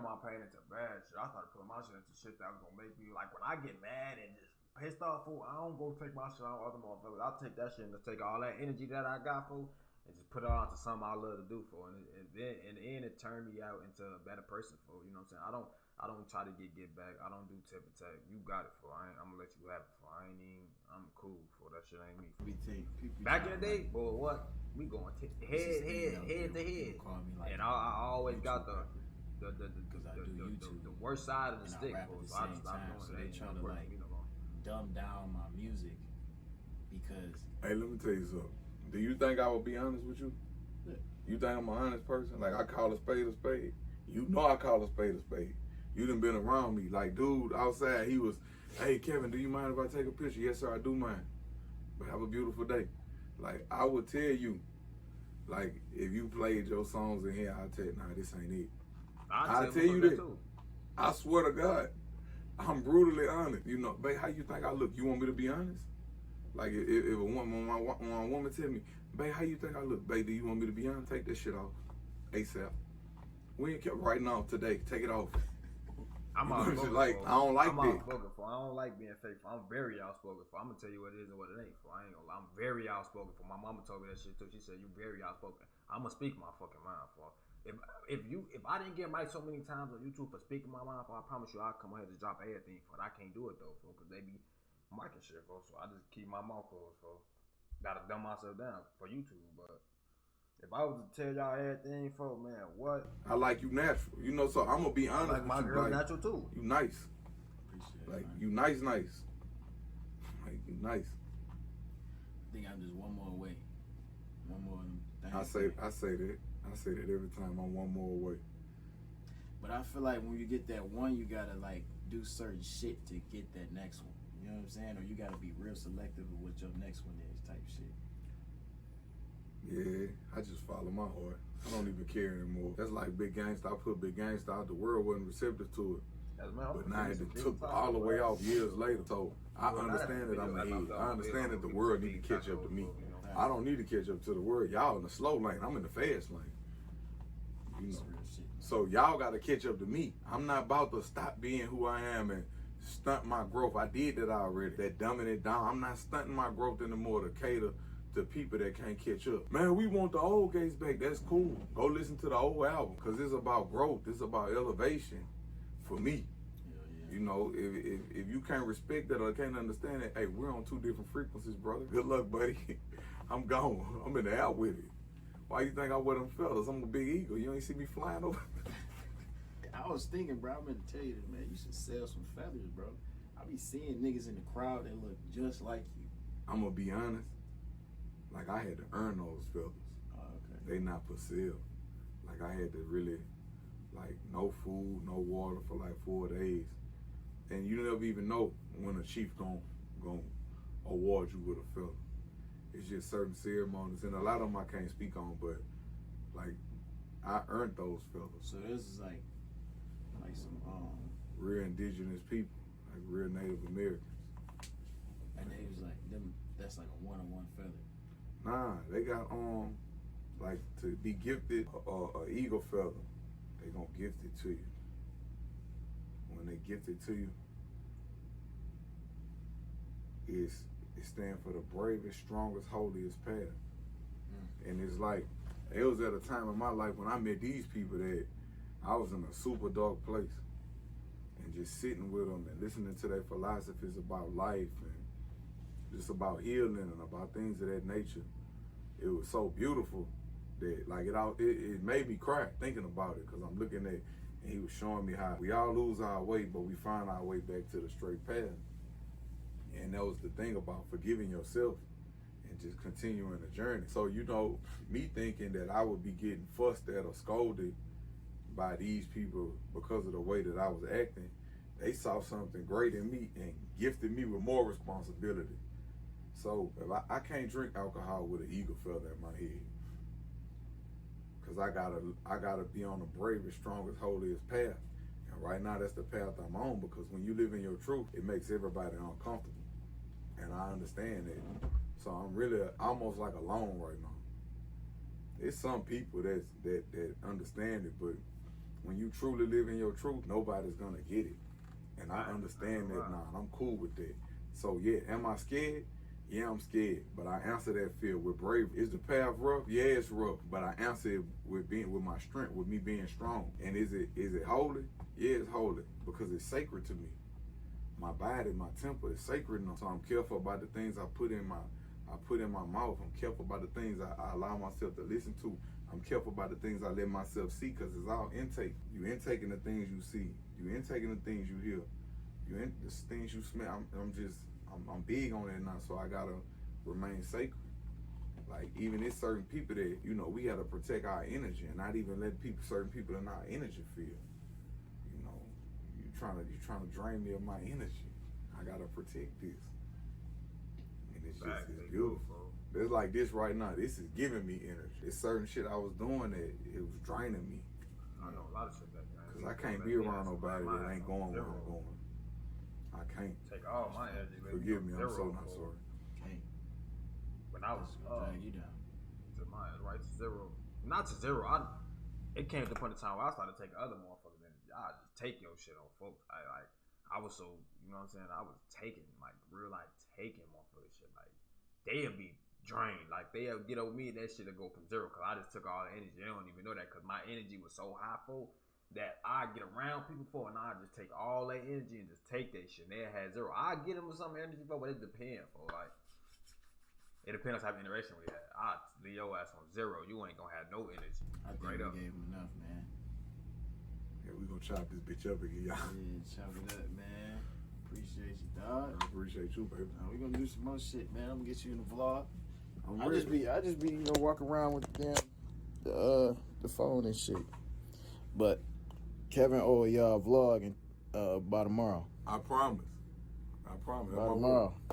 S1: my pain into bad shit. I started putting my shit into shit that was gonna make me, like, when I get mad and just pissed off, fool, I don't go take my shit on other motherfuckers. I'll take that shit and just take all that energy that I got, fool, and just put it on to something I love to do, fool. And then in the end, it turned me out into a better person, fool. You know what I'm saying? I don't try to get back. I don't do tip and tag. You got it, fool. I'm gonna let you have it, fool. I'm cool, fool. That shit ain't me.
S2: we think people
S1: Back in the day, boy, what? We going head to head. And I always got the worst side of the stick, fool. So I just stopped doing
S2: so
S1: that.
S2: they trying to like dumb down my music because
S4: Hey, let me tell you something. Do you think I would be honest with you?
S2: Yeah.
S4: You think I'm an honest person? Like, I call a spade a spade. You know I call a spade a spade. You done been around me. Like, dude, outside, he was, hey, Kevin, do you mind if I take a picture? Yes, sir, I do mind. But have a beautiful day. Like, I would tell you, like, if you played your songs in here, I'll tell you, nah, this ain't it. I'll tell you that. Too. I swear to God, I'm brutally honest. You know, babe, how you think I look? You want me to be honest? Like, if a woman, when a woman tell me, babe, how you think I look? Babe, do you want me to be honest? Take that shit off. ASAP. We ain't kept right now, today. Take it off.
S1: I'm outspoken.
S4: Like, I don't like that.
S1: Outspoken for. I don't like being faithful. I'm very outspoken for. I'm gonna tell you what it is and what it ain't for. I ain't gonna lie. I'm very outspoken for. My mama told me that shit too. She said you very outspoken. I'm gonna speak my fucking mind for. If I didn't get mic so many times on YouTube for speaking my mind for, I promise you I'll come ahead and drop everything for. I can't do it though, for, cause they be micing shit for. So I just keep my mouth closed for. Gotta dumb myself down for YouTube, but If I was to tell y'all everything, folk, man, what?
S4: I like you natural. You know, so I'm gonna be
S1: I
S4: honest
S1: like my
S4: with you.
S1: girl
S4: Like,
S1: natural too.
S4: you nice.
S2: Appreciate
S4: Like,
S2: it, man.
S4: you nice. Like, you nice.
S2: I think I'm just one more away. One more things.
S4: I say that every time I'm one more away.
S2: But I feel like when you get that one, you gotta like do certain shit to get that next one. You know what I'm saying? Or you gotta be real selective of what your next one is, type shit.
S4: Yeah, I just follow my heart. I don't even care anymore. That's like Big Gangsta. I put Big Gangsta out. The world wasn't receptive to it. But now it took all the way off years later. So I understand that I'm ahead. I understand that the world need to catch up to me. I don't need to catch up to the world. Y'all in the slow lane. I'm in the fast lane. You know. So y'all got to catch up to me. I'm not about to stop being who I am and stunt my growth. I did that already. That dumbing it down. I'm not stunting my growth anymore to cater to people that can't catch up. Man, we want the old gays back. That's cool. Go listen to the old album because it's about growth. It's about elevation for me. You know, if you can't respect that or can't understand it, hey, we're on two different frequencies, brother. Good luck, buddy. I'm gone. I'm in the out with it. Why you think I wear them feathers? I'm a big eagle. You ain't see me flying over.
S2: I was thinking, bro, I'm gonna tell you this, man. You should sell some feathers, bro. I be seeing niggas in the crowd that look just like you.
S4: I'm gonna be honest. Like, I had to earn those feathers.
S2: Oh, okay.
S4: They not for sale. Like, I had to really, like, no food, no water for like 4 days. And you never even know when a chief gon' award you with a feather. It's just certain ceremonies, and a lot of them I can't speak on, but like, I earned those feathers.
S2: So this is like some
S4: real indigenous people, like real Native Americans.
S2: and they was like them. That's like a one-on-one feather.
S4: Nah, they got like to be gifted a eagle feather. They gonna gift it to you. When they gift it to you, it stands for the bravest, strongest, holiest path. And it's like, it was at a time in my life when I met these people that I was in a super dark place. And just sitting with them and listening to their philosophies about life and just about healing and about things of that nature. It was so beautiful that like it made me cry thinking about it, because I'm looking at, and he was showing me how we all lose our way, but we find our way back to the straight path. And that was the thing about forgiving yourself and just continuing the journey. So, you know, me thinking that I would be getting fussed at or scolded by these people because of the way that I was acting, they saw something great in me and gifted me with more responsibility. So if I can't drink alcohol with an eagle feather in my head, because I gotta be on the bravest, strongest, holiest path. And right now that's the path I'm on, because when you live in your truth, it makes everybody uncomfortable. And I understand that. So I'm really almost like alone right now. There's some people that understand it, but when you truly live in your truth, nobody's gonna get it. And I understand that now, and I'm cool with that. So yeah, am I scared? Yeah, I'm scared, but I answer that fear with bravery. Is the path rough? Yeah, it's rough, but I answer it with my strength, with me being strong. And is it holy? Yeah, it's holy, because it's sacred to me. My body, my temple is sacred, so I'm careful about the things I put in my mouth. I'm careful about the things I allow myself to listen to. I'm careful about the things I let myself see, because it's all intake. You intaking the things you see. You intaking the things you hear. The things you smell. I'm big on that now, so I gotta remain sacred. Like, even it's certain people that, you know, we gotta protect our energy and not even let certain people in our energy feel. You know, you trying to drain me of my energy. I gotta protect this. And it's beautiful. It's like this right now. This is giving me energy. It's certain shit I was doing that it was draining me.
S1: I know a lot of shit that
S4: Cause I can't be around nobody that ain't going where I'm going. I can't.
S1: Take all my energy.
S4: Forgive me, I'm so not sorry.
S2: Can't.
S1: When I was
S2: drag you down
S1: to mine, right to zero, not to zero. It came to the point of time where I started taking other motherfuckers' energy. I just take your shit on folks. I was so, you know what I'm saying. I was taking taking motherfuckers' shit. Like, they'll be drained. Like, they'll get over me and that shit'll go from zero, because I just took all the energy. They don't even know that, because my energy was so high full that I get around people for, and I just take all that energy and just take that shit. They had zero. I get them with some energy for, but it depends for, like, It depends on the type of interaction we had. I leave your ass on 0. You ain't gonna have no energy.
S2: I think
S1: Straight
S2: we
S1: up.
S2: gave him enough, man.
S4: Yeah, we gonna chop this bitch up again, y'all.
S2: Yeah, chop it up, man. Appreciate you, dog.
S4: I appreciate you, baby.
S2: Now we gonna do some more shit, man. I'm gonna get you in the vlog.
S4: I'm
S2: I
S4: ready.
S2: just be, you know, walking around with the phone and shit. But Kevin owe y'all vlog by tomorrow.
S4: I promise. I promise.
S2: By
S4: That's my
S2: tomorrow.
S4: word.